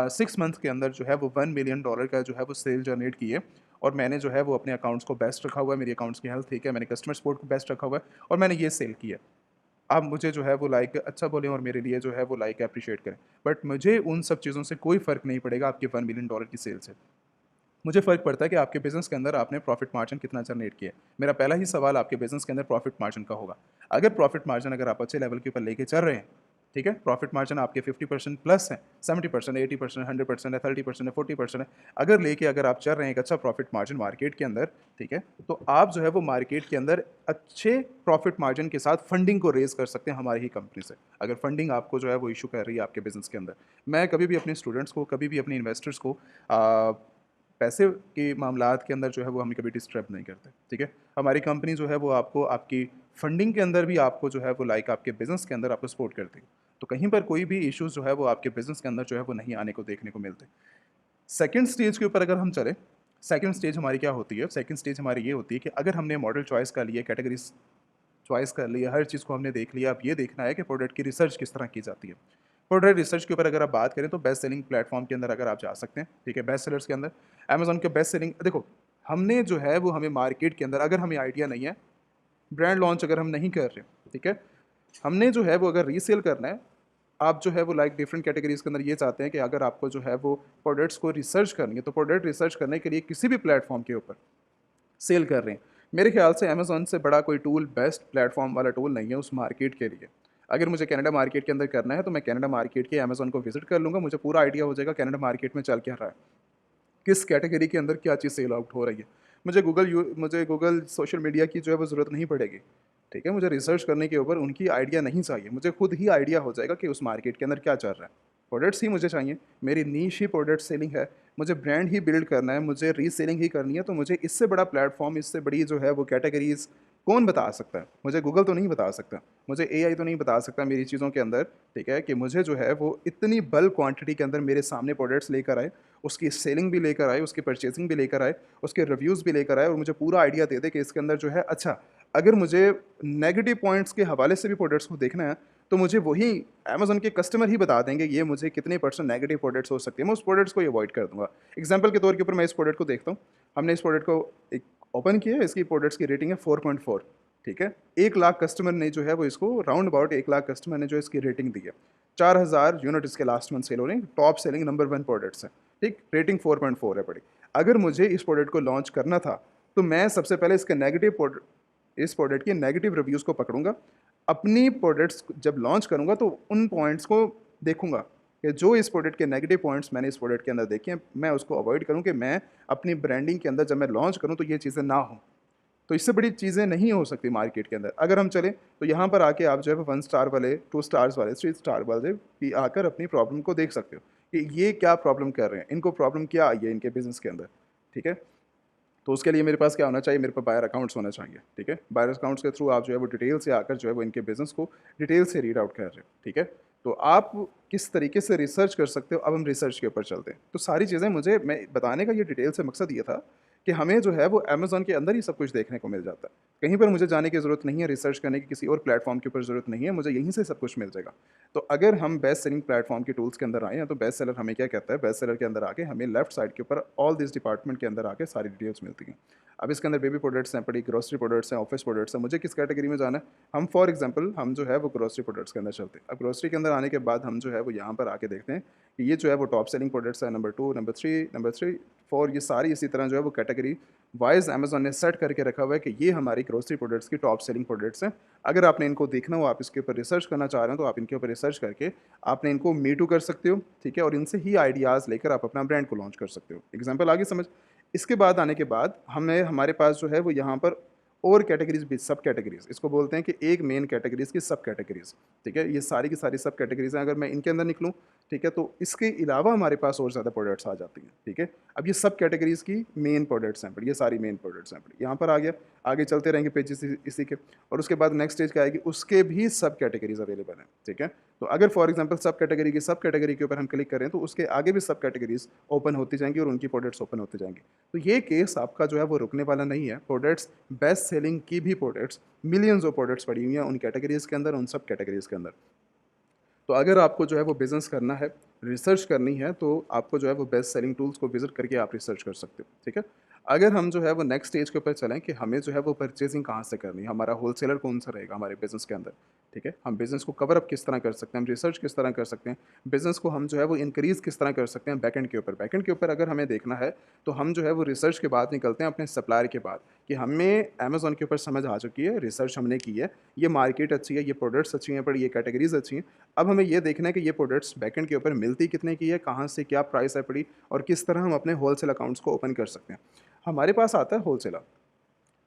6 मंथ्स के अंदर जो है वो $1 मिलियन का जो है वो सेल जनरेट की है और मैंने जो है वो अपने अकाउंट्स को बेस्ट रखा हुआ है, मेरी अकाउंट्स की हेल्थ ठीक है, मैंने कस्टमर सपोर्ट को बेस्ट रखा हुआ है और मैंने ये सेल की है। आप मुझे जो है वो लाइक अच्छा बोलें और मेरे लिए जो है वो लाइक एप्रिशिएट करें। बट मुझे उन सब चीज़ों से कोई फ़र्क नहीं पड़ेगा आपके $1 मिलियन की सेल से। मुझे फ़र्क पड़ता है कि आपके बिज़नेस के अंदर आपने प्रॉफ़िट मार्जिन कितना जनरेट किया है। मेरा पहला ही सवाल आपके बिज़नेस के अंदर प्रॉफ़िट मार्जिन का होगा। अगर प्रॉफ़िट मार्जिन अगर आप अच्छे लेवल के ऊपर लेके चल रहे हैं, ठीक है? प्रॉफ़िट मार्जिन आपके 50% प्लस है, 70%, 80%, 100% है, 30% है, 40% है। अगर आप चल रहे हैं एक अच्छा प्रॉफ़िट मार्जिन मार्केट के अंदर, ठीक है? तो आप जो है वो मार्केट के अंदर अच्छे प्रॉफ़िट मार्जिन के साथ फंडिंग को रेज़ कर सकते हैं हमारी ही कंपनी से। अगर फंडिंग आपको जो है वो इश्यू कर रही है आपके बिज़नेस के अंदर। मैं कभी भी अपने स्टूडेंट्स को, कभी भी अपने इन्वेस्टर्स को पैसे के मामलात के अंदर जो है वो हम कभी डिस्टर्ब नहीं करते, ठीक है? हमारी कंपनी जो है वो आपको आपकी फंडिंग के अंदर भी आपको जो है वो लाइक आपके बिज़नेस के अंदर आपको सपोर्ट करती है। तो कहीं पर कोई भी इश्यूज़ जो है वो आपके बिज़नेस के अंदर जो है वो नहीं आने को देखने को मिलते। सेकंड स्टेज के ऊपर अगर हम चलें, सेकंड स्टेज हमारी क्या होती है? सेकंड स्टेज हमारी ये होती है कि अगर हमने मॉडल चॉइस कर लिया, कैटेगरीज़ चॉइस कर लिया, हर चीज़ को हमने देख लिया, अब ये देखना है कि प्रोडक्ट की रिसर्च किस तरह की जाती है। प्रोडक्ट रिसर्च के ऊपर अगर आप बात करें तो बेस्ट सेलिंग प्लेटफॉर्म के अंदर अगर आप जा सकते हैं, ठीक है, बेस्ट सेलर्स के अंदर अमेज़न के बेस्ट सेलिंग देखो, हमने जो है वो हमें मार्केट के अंदर अगर हमें आइडिया नहीं है, ब्रांड लॉन्च अगर हम नहीं कर रहे, ठीक है, हमने जो है वो अगर रीसेल करना है, आप जो है वो लाइक डिफरेंट कैटेगरीज़ के अंदर ये चाहते हैं कि अगर आपको जो है वो प्रोडक्ट्स को रिसर्च करनी है, तो प्रोडक्ट रिसर्च करने के लिए किसी भी प्लेटफॉर्म के ऊपर सेल कर रहे हैं। मेरे ख्याल से अमेज़न से बड़ा कोई टूल, बेस्ट प्लेटफ़ॉर्म वाला टूल नहीं है उस मार्केट के लिए। अगर मुझे कनाडा मार्केट के अंदर करना है, तो मैं कनाडा मार्केट के अमेज़न को विज़िट कर लूँगा, मुझे पूरा आइडिया हो जाएगा कनाडा मार्केट में चल क्या रहा है, किस कैटेगरी के अंदर क्या चीज़ सेल आउट हो रही है। मुझे गूगल सोशल मीडिया की जो है वो ज़रूरत नहीं पड़ेगी, ठीक है? मुझे रिसर्च करने के ऊपर उनकी आइडिया नहीं चाहिए, मुझे खुद ही आइडिया हो जाएगा कि उस मार्केट के अंदर क्या चल रहा है। प्रोडक्ट्स ही मुझे चाहिए, मेरी नीश ही प्रोडक्ट सेलिंग है, मुझे ब्रांड ही बिल्ड करना है, मुझे रीसेलिंग ही करनी है, तो मुझे इससे बड़ा प्लेटफ़ॉर्म, इससे बड़ी जो है वो कैटेगरीज़ कौन बता सकता है? मुझे गूगल तो नहीं बता सकता, मुझे एआई तो नहीं बता सकता मेरी चीज़ों के अंदर, ठीक है? कि मुझे जो है वो इतनी बल्क क्वांटिटी के अंदर मेरे सामने प्रोडक्ट्स लेकर आए, उसकी सेलिंग भी लेकर आए, उसकी परचेज़िंग भी लेकर आए, उसके रिव्यूज़ भी लेकर आए और मुझे पूरा आइडिया दे दे कि इसके अंदर जो है अच्छा, अगर मुझे नेगेटिव पॉइंट्स के हवाले से भी प्रोडक्ट्स को देखना है, तो मुझे वही अमेज़न के कस्टमर ही बता देंगे ये मुझे कितने परसेंट नेगेटिव प्रोडक्ट्स हो सकती है, मैं उस प्रोडक्ट्स को ही अवॉइड कर दूँगा। एग्ज़ाम्पल के तौर के ऊपर मैं इस प्रोडक्ट को देखता हूँ, हमने इस प्रोडक्ट को एक ओपन किया है, इसकी प्रोडक्ट्स की रेटिंग है 4.4, ठीक है? 1 लाख कस्टमर ने जो है वो इसको राउंड अबाउट 1 लाख कस्टमर ने जो इसकी रेटिंग दी है। 4000 यूनिट इसके लास्ट मंथ सेल हो रहे हैं, टॉप सेलिंग नंबर 1 प्रोडक्ट्स हैं, ठीक? रेटिंग 4.4 है बड़ी। अगर मुझे इस प्रोडक्ट को लॉन्च करना था, तो मैं सबसे पहले इस प्रोडक्ट के नेगेटिव रिव्यूज़ को पकड़ूँगा, अपनी प्रोडक्ट्स जब लॉन्च करूँगा तो उन पॉइंट्स को देखूँगा कि जो इस प्रोडक्ट के नेगेटिव पॉइंट्स मैंने इस प्रोडक्ट के अंदर देखे हैं, मैं उसको अवॉइड करूँ कि मैं अपनी ब्रांडिंग के अंदर जब मैं लॉन्च करूँ तो ये चीज़ें ना हों। तो इससे बड़ी चीज़ें नहीं हो सकती मार्केट के अंदर। अगर हम चलें तो यहाँ पर आके आप जो है 1 स्टार वाले, 2 स्टार्स वाले, 3 स्टार वाले भी आकर अपनी प्रॉब्लम को देख सकते हो कि ये क्या प्रॉब्लम कर रहे हैं, इनको प्रॉब्लम क्या आई है इनके बिज़नेस के अंदर, ठीक है? तो उसके लिए मेरे पास क्या होना चाहिए, मेरे पास बायर अकाउंट्स होना चाहिए, ठीक है? बायर अकाउंट्स के थ्रू आप जो है वो डिटेल से आकर जो है वो इनके बिज़नेस को डिटेल से रीड आउट कर रहे हो, ठीक है? तो आप किस तरीके से रिसर्च कर सकते हो, अब हम रिसर्च के ऊपर चलते हैं। तो सारी चीज़ें मुझे मैं बताने का ये डिटेल से मकसद ये था कि हमें जो है वो अमेज़न के अंदर ही सब कुछ देखने को मिल जाता है। कहीं पर मुझे जाने की ज़रूरत नहीं है, रिसर्च करने की किसी और प्लेटफ़ॉर्म के ऊपर ज़रूरत नहीं है, मुझे यहीं से सब कुछ मिल जाएगा। तो अगर हम बेस्ट सेलिंग प्लेटफ़ॉर्म के टूल्स के अंदर आए हैं, तो बेस्ट सेलर हमें क्या कहता है, बेस्ट सेलर के अंदर आके हमें लेफ्ट साइड के ऊपर ऑल दिस डिपार्टमेंट के अंदर आके सारी डिटेल्स मिलती हैं। अब इसके अंदर बेबी प्रोडक्ट्स हैं, बड़ी ग्रोसरी प्रोडक्ट्स हैं, ऑफिस प्रोडक्ट्स हैं, मुझे किस कैटेगरी में जाना है? हम फॉर एग्जांपल हम जो है वो ग्रोसरी प्रोडक्ट्स के अंदर चलते हैं। अब ग्रोसरी के अंदर आने के बाद हम जो है वो यहाँ पर आके देखते हैं कि ये जो है वो टॉप सेलिंग प्रोडक्ट्स है, नंबर 2, नंबर 3, 4, ये सारी इसी तरह जो है वो कैटेगरी वाइज़ अमेज़न ने सेट करके रखा हुआ है कि ये हमारी ग्रोसरी प्रोडक्ट्स की टॉप सेलिंग प्रोडक्ट्स हैं। अगर आपने इनको देखना हो, आप इसके ऊपर रिसर्च करना चाह रहे हो, तो आप इनके ऊपर रिसर्च करके आपने इनको मी टू कर सकते हो, ठीक है? और इनसे ही आइडियाज़ लेकर आप अपना ब्रांड को लॉन्च कर सकते हो। एग्ज़ाम्पल आ गई समझ? इसके बाद आने के बाद हमें हमारे पास जो है वो यहाँ पर और कैटेगरीज़ भी, सब कैटेगरीज़ इसको बोलते हैं कि एक मेन कैटेगरीज़ की सब कैटेगरीज़, ठीक है? ये सारी की सारी सब कैटेगरीज़ हैं, अगर मैं इनके अंदर निकलूँ, ठीक है? तो इसके अलावा हमारे पास और ज़्यादा प्रोडक्ट्स आ जाती हैं, ठीक है? अब ये सब कैटेगरीज़ की मेन प्रोडक्ट्स हैं, बट ये सारी मेन प्रोडक्ट्स हैं, बट यहाँ पर आ गया, आगे चलते रहेंगे पेजेस इसी के, और उसके बाद नेक्स्ट स्टेज क्या आएगी, उसके भी सब कैटेगरीज़ अवेलेबल हैं, ठीक है? तो अगर फॉर एग्जांपल सब कैटेगरी के ऊपर हम क्लिक करें, तो उसके आगे भी सब कैटेगरीज़ ओपन होती जाएँगी और उनकी प्रोडक्ट्स ओपन होते जाएँगे। तो ये केस आपका जो है वो रुकने वाला नहीं है। प्रोडक्ट्स, बेस्ट सेलिंग की भी प्रोडक्ट्स, मिलियंस ऑफ प्रोडक्ट्स पड़ी हुई हैं उन कैटेगरीज़ के अंदर, उन सब कैटेगरीज़ के अंदर। तो अगर आपको जो है वो बिज़नेस करना है, रिसर्च करनी है, तो आपको जो है वो बेस्ट सेलिंग टूल्स को विज़िट करके आप रिसर्च कर सकते हो, ठीक है? अगर हम जो है वो नेक्स्ट स्टेज के ऊपर चलें कि हमें जो है वो परचेज़िंग कहाँ से करनी है, हमारा होलसेलर कौन-सा रहेगा हमारे बिज़नेस के अंदर, ठीक है? हम बिज़नेस को कवर अप किस तरह कर सकते हैं, हम रिसर्च किस तरह कर सकते हैं, बिज़नेस को हम जो है वो इंक्रीज़ किस तरह कर सकते हैं बैकएंड के ऊपर। बैकएंड के ऊपर अगर हमें देखना है, तो हम जो है वो रिसर्च के बाद निकलते हैं अपने सप्लायर के बाद, कि हमें अमेज़न के ऊपर समझ आ चुकी है, रिसर्च हमने की है, ये मार्केट अच्छी है, ये प्रोडक्ट्स अच्छी हैं, पर ये कैटेगरीज़ अच्छी हैं। अब हमें ये देखना है कि ये प्रोडक्ट्स बैकएंड के ऊपर मिलती कितने की है, कहाँ से क्या प्राइस है पड़ी, और किस तरह हम अपने होलसेल अकाउंट्स को ओपन कर सकते हैं। हमारे पास आता है होलसेलर।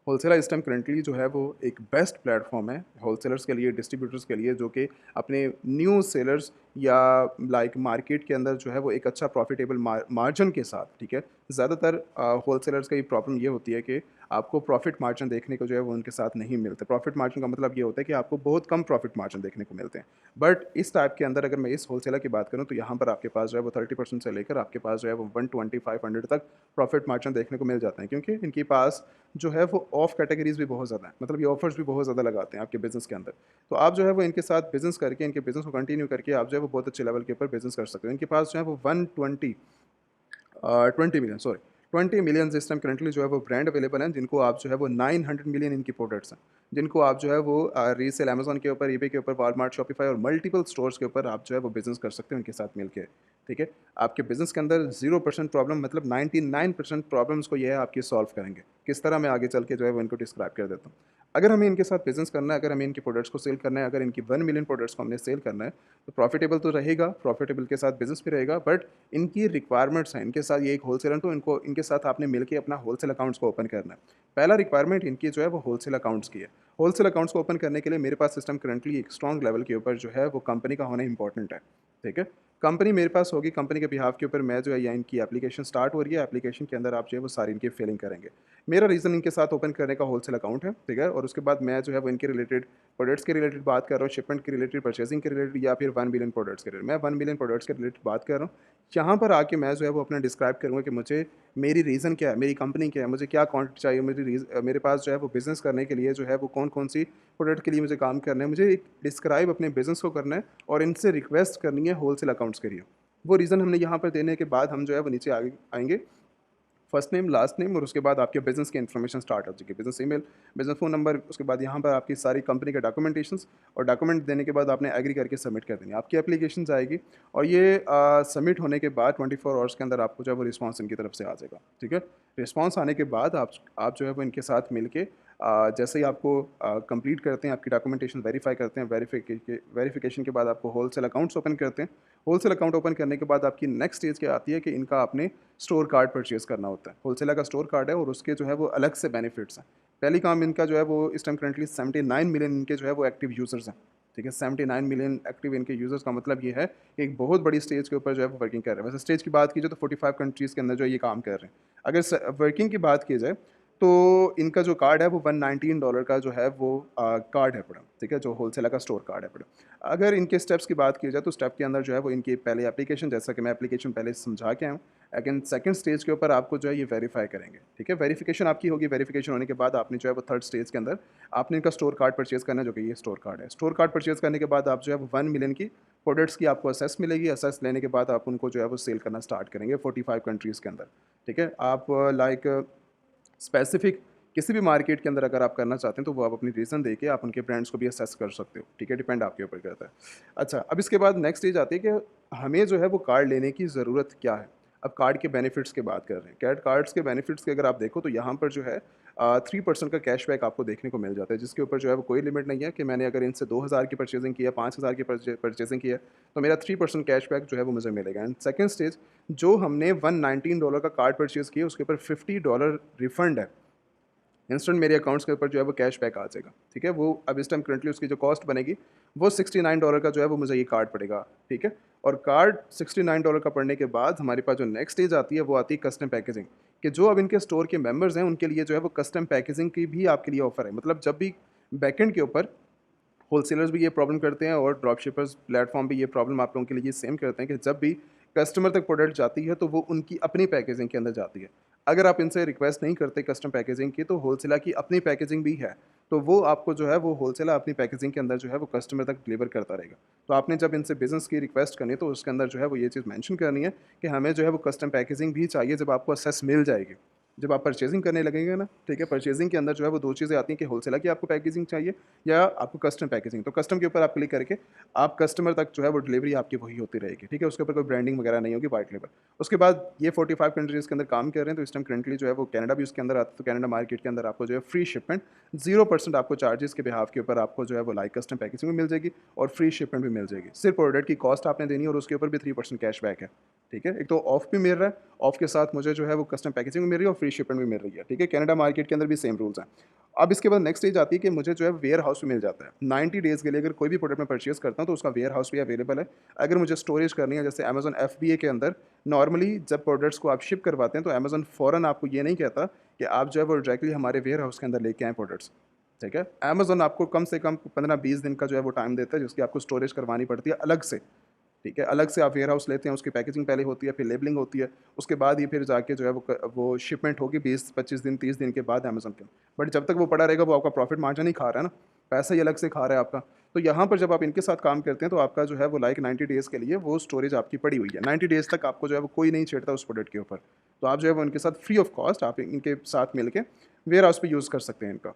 होलसेलर इस टाइम करंटली जो है वो एक बेस्ट प्लेटफॉर्म है होलसेलर्स के लिए, डिस्ट्रीब्यूटर्स के लिए, जो कि अपने न्यू सेलर्स या लाइक मार्केट के अंदर जो है वो एक अच्छा प्रॉफिटेबल मार्जिन के साथ, ठीक है? ज़्यादातर होलसेलर्स का ये प्रॉब्लम ये होती है कि आपको प्रॉफिट मार्जिन देखने को जो है वो उनके साथ नहीं मिलते। प्रॉफिट मार्जिन का मतलब ये होता है कि आपको बहुत कम प्रॉफिट मार्जिन देखने को मिलते हैं। बट इस टाइप के अंदर अगर मैं इस होलसेलर की बात करूँ तो यहाँ पर आपके पास जो है वो 30% से लेकर आपके पास जो है वो 120-500 तक प्रॉफिट मार्जिन देखने को मिल जाते हैं, क्योंकि इनके पास जो है वो ऑफ कैटेगरीज भी बहुत ज़्यादा हैं, मतलब ये ऑफर्स भी बहुत ज़्यादा लगाते हैं आपके बिज़नेस के अंदर। तो आप जो है वो इनके साथ बिज़नेस करके, इनके बिज़नेस को कंटिन्यू करके आप जो है वो बहुत अच्छे लेवल के ऊपर बिज़नेस कर सकते हो। इनके पास जो है वो 20 मिलियन, सॉरी 20 मिलियन इस टाइम करंटली जो है वो ब्रांड अवेलेबल हैं, जिनको आप जो है वो 900 मिलियन इनकी प्रोडक्ट्स हैं, जिनको आप जो है वो रीसेल अमेज़न के ऊपर, ईबे के ऊपर, वॉलमार्ट, शॉपिफाई और मल्टीपल स्टोर्स के ऊपर आप जो है वो बिज़नेस कर सकते हो इनके साथ मिलके, ठीक है? आपके बिज़नेस के अंदर 0% प्रॉब्लम, मतलब 99% प्रॉब्लम्स को ये है आपकी सॉल्व करेंगे। किस तरह मैं आगे चल के जो है वो इनको डिस्क्राइब कर देता हूँ। अगर हमें इनके साथ बिज़नेस करना है, अगर हमें इनकी प्रोडक्ट्स को सेल करना है, अगर इनकी 1 मिलियन प्रोडक्ट्स को हमने सेल करना है, तो प्रॉफिटेबल तो रहेगा, प्रॉफिटेबल के साथ बिज़नेस भी रहेगा, बट इनकी रिक्वायरमेंट्स हैं। इनके साथ ये एक होलसेलर, तो इनको इनके साथ आपने मिलके अपना होलसेल अकाउंट्स को ओपन करना है। पहला रिक्वायरमेंट इनकी जो है वो होलसेल अकाउंट्स की है। होलसेल अकाउंट्स को ओपन करने के लिए मेरे पास सिस्टम करंटली एक स्ट्रॉन्ग लेवल के ऊपर जो है वो कंपनी का होना इंपॉर्टेंट है, ठीक है? कंपनी मेरे पास होगी, कंपनी के बिहाफ के ऊपर मैं जो है, या इनकी एप्लीकेशन स्टार्ट हो रही है, एप्लीकेशन के अंदर आप जो है वो सारी इनकी फिलिंग करेंगे। मेरा रीज़न इनके साथ ओपन करने का होलसेल अकाउंट है, ठीक है? और उसके बाद मैं जो है वो इनके रिलेटेड प्रोडक्ट्स के रिलेटेड बात कर रहा हूँ, शिपमेंट के रिलेटेड, परचेजिंग के रिलेटेड, या फिर 1 बिलियन प्रोडक्ट्स के रिलेटेड। मैं 1 बिलियन प्रोडक्ट्स के रिलेटेड बात कर रहा हूँ। यहाँ पर आके मैं जो है वो अपना डिस्क्राइब करूँगा कि मुझे, मेरी रीज़न क्या है, मेरी कंपनी क्या है, मुझे क्या क्वांटिटी चाहिए, मेरे पास जो है वो बिज़नेस करने के लिए जो है वो कौन-कौन सी प्रोडक्ट के लिए मुझे काम करना है। मुझे एक डिस्क्राइब अपने बिज़नेस को करना है और इनसे रिक्वेस्ट करनी है होलसेल अकाउंट्स के लिए। वो रीज़न हमने यहाँ पर देने के बाद हम जो है वो नीचे आगे आएँगे, फर्स्ट नेम, लास्ट नेम, और उसके बाद आपके बिज़नेस की इन्फॉर्मेशन स्टार्ट हो जाएगी। Business email, business phone number, उसके बाद यहाँ पर आपकी सारी कंपनी के डॉक्यूमेंटेशंस, और डॉक्यूमेंट देने के बाद आपने एग्री करके सबमिट कर देनी है। आपकी एप्लीकेशन जाएगी और ये सबमिट होने के बाद 24 आवर्स के अंदर आपको जो है वो रिस्पॉन्स इनकी तरफ से आ जाएगा, ठीक है? रिस्पॉन्स आने के बाद आप जो है वो इनके साथ मिलके जैसे ही आपको कंप्लीट करते हैं, आपकी डॉक्यूमेंटेशन वेरीफाई करते हैं, वेरिफिकेशन के बाद आपको होलसेल अकाउंट्स ओपन करते हैं। होलसेल अकाउंट ओपन करने के बाद आपकी नेक्स्ट स्टेज क्या आती है कि इनका आपने स्टोर कार्ड परचेज़ करना होता है। होलसेलर का स्टोर कार्ड है और उसके जो है वो अलग से बेनिफिट्स हैं। पहली काम इनका जो है वो इस टाइम करंटली 79 मिलियन इनके जो है वो एक्टिव यूज़र्स हैं, ठीक है? 79 मिलियन एक्टिव इनके यूज़र्स का मतलब ये है कि एक बहुत बड़ी स्टेज के ऊपर जो है वो वर्किंग कर रहे हैं। वैसे स्टेज की बात की जाए तो 45 कंट्रीज़ के अंदर जो है ये काम कर रहे हैं। अगर वर्किंग की बात की जाए तो इनका जो कार्ड है वो $119 का जो है वो कार्ड है पूरा, ठीक है? जो होलसेलर का स्टोर कार्ड है पूरा। अगर इनके स्टेप्स की बात की जाए तो स्टेप के अंदर जो है वो इनकी पहले एप्लीकेशन, जैसा कि मैं एप्लीकेशन पहले समझा के आया हूँ। अगेन सेकंड स्टेज के ऊपर आपको जो है ये वेरीफाई करेंगे, ठीक है? वेरिफिकेशन आपकी होगी, वेरिफिकेशन होने के बाद आपने जो है वो थर्ड स्टेज के अंदर आपने इनका स्टोर कार्ड परचेज़ करना है, जो कि ये स्टोर कार्ड है। स्टोर कार्ड परचेज़ करने के बाद आप जो है वो 1 मिलियन की प्रोडक्ट्स की आपको असेस मिलेगी। असेस लेने के बाद आप उनको जो है वो सेल करना स्टार्ट करेंगे 45 कंट्रीज़ के अंदर, ठीक है? आप लाइक स्पेसिफिक किसी भी मार्केट के अंदर अगर आप करना चाहते हैं तो वो आप अपनी रीज़न देके आप उनके ब्रांड्स को भी असेस कर सकते हो, ठीक है? डिपेंड आपके ऊपर करता है। अच्छा, अब इसके बाद नेक्स्ट स्टेज आती है कि हमें जो है वो कार्ड लेने की ज़रूरत क्या है? अब कार्ड के बेनिफिट्स की बात कर रहे हैं। कार्ड्स के बेनिफिट्स की अगर आप देखो तो यहाँ पर जो है 3% का कैशबैक आपको देखने को मिल जाता है, जिसके ऊपर जो है वो कोई लिमिट नहीं है कि मैंने अगर इनसे 2000 की परचेजिंग की है, 5000 की परचेजिंग की है, तो मेरा 3% कैशबैक जो है वो मुझे मिलेगा। एंड सेकंड स्टेज, जो हमने $119 का कार्ड परचेज़ किया उसके ऊपर $50 रिफंड है। इंस्टेंट मेरे अकाउंट्स के ऊपर जो है वो कैशबैक आ जाएगा, ठीक है? वो अब इस टाइम करंटली उसकी जो कॉस्ट बनेगी वो $69 का जो है वो मुझे ये कार्ड पड़ेगा, ठीक है? और कार्ड $69 का पड़ने के बाद हमारे पास जो नेक्स्ट स्टेज आती है वो आती है कस्टम पैकेजिंग, कि जो अब इनके स्टोर के मेंबर्स हैं उनके लिए जो है वो कस्टम पैकेजिंग की भी आपके लिए ऑफर है। मतलब जब भी बैकएंड के ऊपर होलसेलर्स भी ये प्रॉब्लम करते हैं और ड्रॉप शिपर्स प्लेटफॉर्म भी ये प्रॉब्लम आप लोगों के लिए सेम करते हैं कि जब भी कस्टमर तक प्रोडक्ट जाती है तो वो उनकी अपनी पैकेजिंग के अंदर जाती है। अगर आप इनसे रिक्वेस्ट नहीं करते कस्टम पैकेजिंग की, तो होलसेलर की अपनी पैकेजिंग भी है, तो वो आपको जो है वो होलसेलर अपनी पैकेजिंग के अंदर जो है वो कस्टमर तक डिलीवर करता रहेगा। तो आपने जब इनसे बिज़नेस की रिक्वेस्ट करनी है तो उसके अंदर जो है वो ये चीज़ मेंशन करनी है कि हमें जो है वो कस्टम पैकेजिंग भी चाहिए। जब आपको असेस मिल जाएगी, जब आप परचेजिंग करने लगेंगे ना, ठीक है? परचेजिंग के अंदर जो है वो 2 चीज़ें आती हैं कि होलसेलर की आपको पैकेजिंग चाहिए या आपको कस्टम पैकेजिंग। तो कस्टम के ऊपर आप क्लिक करके आप कस्टमर तक जो है वो डिलीवरी आपकी वही होती रहेगी, ठीक है? उसके ऊपर कोई ब्रांडिंग वगैरह नहीं होगी, व्हाइट लेबल। उसके बाद ये 45 कंट्रीज़ के अंदर काम कर रहे हैं, तो इस टाइम करंटली जो है वो कनाडा भी उसके अंदर आता है, तो कनाडा मार्केट के अंदर आपको जो है फ्री शिपमेंट, 0% आपको चार्जेस के बिहाफ के ऊपर आपको जो है वो लाइक कस्टम पैकेजिंग भी मिल जाएगी और फ्री शिपमेंट भी मिल जाएगी। सिर्फ प्रोडक्ट की कॉस्ट आपने देनी है और उसके ऊपर भी 3% कैशबैक है, ठीक है? एक तो ऑफ भी मिल रहा है, ऑफ के साथ मुझे जो है वो कस्टम पैकेजिंग भी मिल रही है और फ्री शिपमेंट भी मिल रही है, ठीक है? कनाडा मार्केट के अंदर भी सेम रूल्स हैं। अब इसके बाद नेक्स्ट स्टेज आती है कि मुझे जो है वेयर हाउस भी मिल जाता है। 90 डेज़ के लिए अगर कोई भी प्रोडक्ट मैं परचेज़ करता हूँ तो उसका वेयर हाउस भी अवेलेबल है। अगर मुझे स्टोरेज करनी है, जैसे अमेज़न एफबीए के अंदर नॉर्मली जब प्रोडक्ट्स को आप शिप करवाते हैं तो अमेज़न फ़ौरन आपको ये नहीं कहता कि आप जो है वो डायरेक्टली हमारे वेयर हाउस के अंदर लेके आएँ प्रोडक्ट्स, ठीक है। अमेज़न आपको कम से कम 15-20 दिन का जो है वो टाइम देता है, जिसकी आपको स्टोरेज करवानी पड़ती है अलग से, ठीक है। अलग से आप वेयर हाउस लेते हैं, उसकी पैकेजिंग पहले होती है, फिर लेबलिंग होती है, उसके बाद ये फिर जाके जो है वो शिपमेंट होगी 20-25 दिन, 30 दिन के बाद अमेज़न के। बट जब तक वो पड़ा रहेगा, वो आपका प्रॉफिट मार्जिन ही खा रहा है ना, पैसा ही अलग से खा रहा है आपका। तो यहाँ पर जब आप इनके साथ काम करते हैं, तो आपका जो है वो लाइक 90 डेज़ के लिए वो स्टोरेज आपकी पड़ी हुई है। 90 डेज़ तक आपको जो है वो कोई नहीं छेड़ता उस प्रोडक्ट के ऊपर। तो आप जो है वो इनके साथ फ्री ऑफ कॉस्ट आप इनके साथ मिल के वेयर हाउस पे यूज़ कर सकते हैं इनका।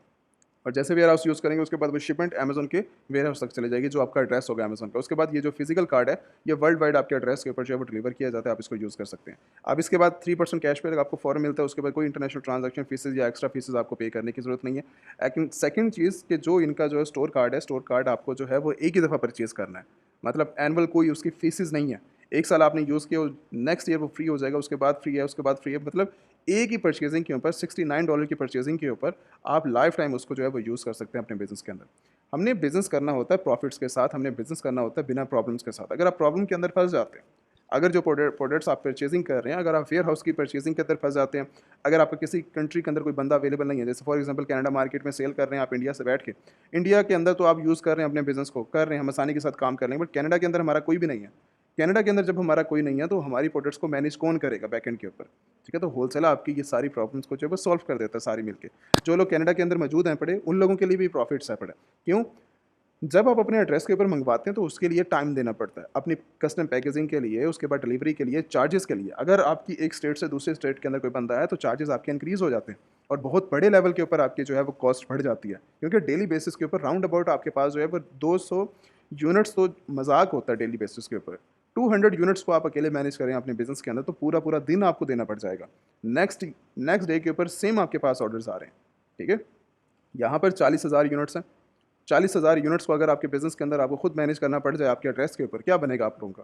और जैसे वेयर हाउस यूज़ करेंगे, उसके बाद वो शिपमेंट अमेज़न के वेयर हाउस तक चली जाएगी, जो आपका एड्रेस होगा अमेज़न का। उसके बाद ये जो फिजिकल कार्ड है, ये वर्ल्ड वाइड आपके एड्रेस के ऊपर जो है वो डिलीवर किया जाता है, आप इसको यूज़ कर सकते हैं। अब इसके बाद 3% कैशबैक आपको फ़ौरन मिलता है, उसके बाद कोई इंटरनेशनल ट्रांजैक्शन फीसेज़ या एक्स्ट्रा फीसेज़ आपको पे करने की ज़रूरत नहीं है। लेकिन सेकंड चीज़ कि जो इनका जो है स्टोर कार्ड है, स्टोर कार्ड आपको जो है वो एक ही दफ़ा परचेज़ करना है। मतलब एनुअल कोई उसकी फीसेज़ नहीं है। 1 साल आपने यूज़ किया, नेक्स्ट ईयर वो फ्री हो जाएगा, उसके बाद फ्री है, उसके बाद फ्री है। मतलब एक ही परचेज़िंग के ऊपर $69 की परचेज़िंग के ऊपर आप लाइफ़ टाइम उसको जो है वो यूज़ कर सकते हैं अपने बिज़नेस के अंदर। हमने बिज़नेस करना होता है प्रॉफ़िट्स के साथ, हमने बिज़नेस करना होता है बिना प्रॉब्लम्स के साथ। अगर आप प्रॉब्लम के अंदर फँस जाते हैं, अगर जो प्रोडक्ट्स आप परचेज़िंग कर रहे हैं, अगर आप वेयर हाउस की परचेज़िंग के अंदर फँस जाते हैं, अगर आपका किसी कंट्री के अंदर कोई बंदा अवेलेबल नहीं है, जैसे फॉर एग्ज़ाम्पल कनाडा मार्केट में सेल कर रहे हैं आप इंडिया से बैठ के। इंडिया के अंदर तो आप यूज़ कर रहे हैं अपने बिज़नेस को, कर रहे हैं, हम आसानी के साथ काम कर लेंगे, बट कनाडा के अंदर हमारा कोई भी नहीं है। कनाडा के अंदर जब हमारा कोई नहीं है, तो हमारी प्रोडक्ट्स को मैनेज कौन करेगा बैकएंड के ऊपर? ठीक है, तो होलसेलर आपकी ये सारी प्रॉब्लम्स को जो है वो सॉल्व कर देता है सारी मिलके। जो लोग कनाडा के अंदर मौजूद हैं पड़े, उन लोगों के लिए भी प्रॉफिट्स है पड़े। क्यों? जब आप अपने एड्रेस के ऊपर मंगवाते हैं, तो उसके लिए टाइम देना पड़ता है। अपनी कस्टम पैकेजिंग के लिए, उसके बाद डिलीवरी के लिए, चार्जेस के लिए। अगर आपकी एक स्टेट से दूसरे स्टेट के अंदर कोई बंदा है, तो चार्जेस आपके इंक्रीज़ हो जाते हैं और बहुत बड़े लेवल के ऊपर आपकी जो है वो कॉस्ट बढ़ जाती है। क्योंकि डेली बेसिस के ऊपर राउंड अबाउट आपके पास जो है वो 200 यूनिट्स, तो मज़ाक होता है डेली बेसिस के ऊपर। 200 यूनिट्स को आप अकेले मैनेज करें अपने बिज़नेस के अंदर, तो पूरा-पूरा दिन आपको देना पड़ जाएगा। नेक्स्ट नेक्स्ट डे के ऊपर सेम आपके पास ऑर्डर्स आ रहे हैं, ठीक है? यहाँ पर 40,000 यूनिट्स हैं। 40,000 यूनिट्स को अगर आपके बिज़नेस के अंदर आपको खुद मैनेज करना पड़ जाए आपके एड्रेस के ऊपर, क्या बनेगा आप लोगों का?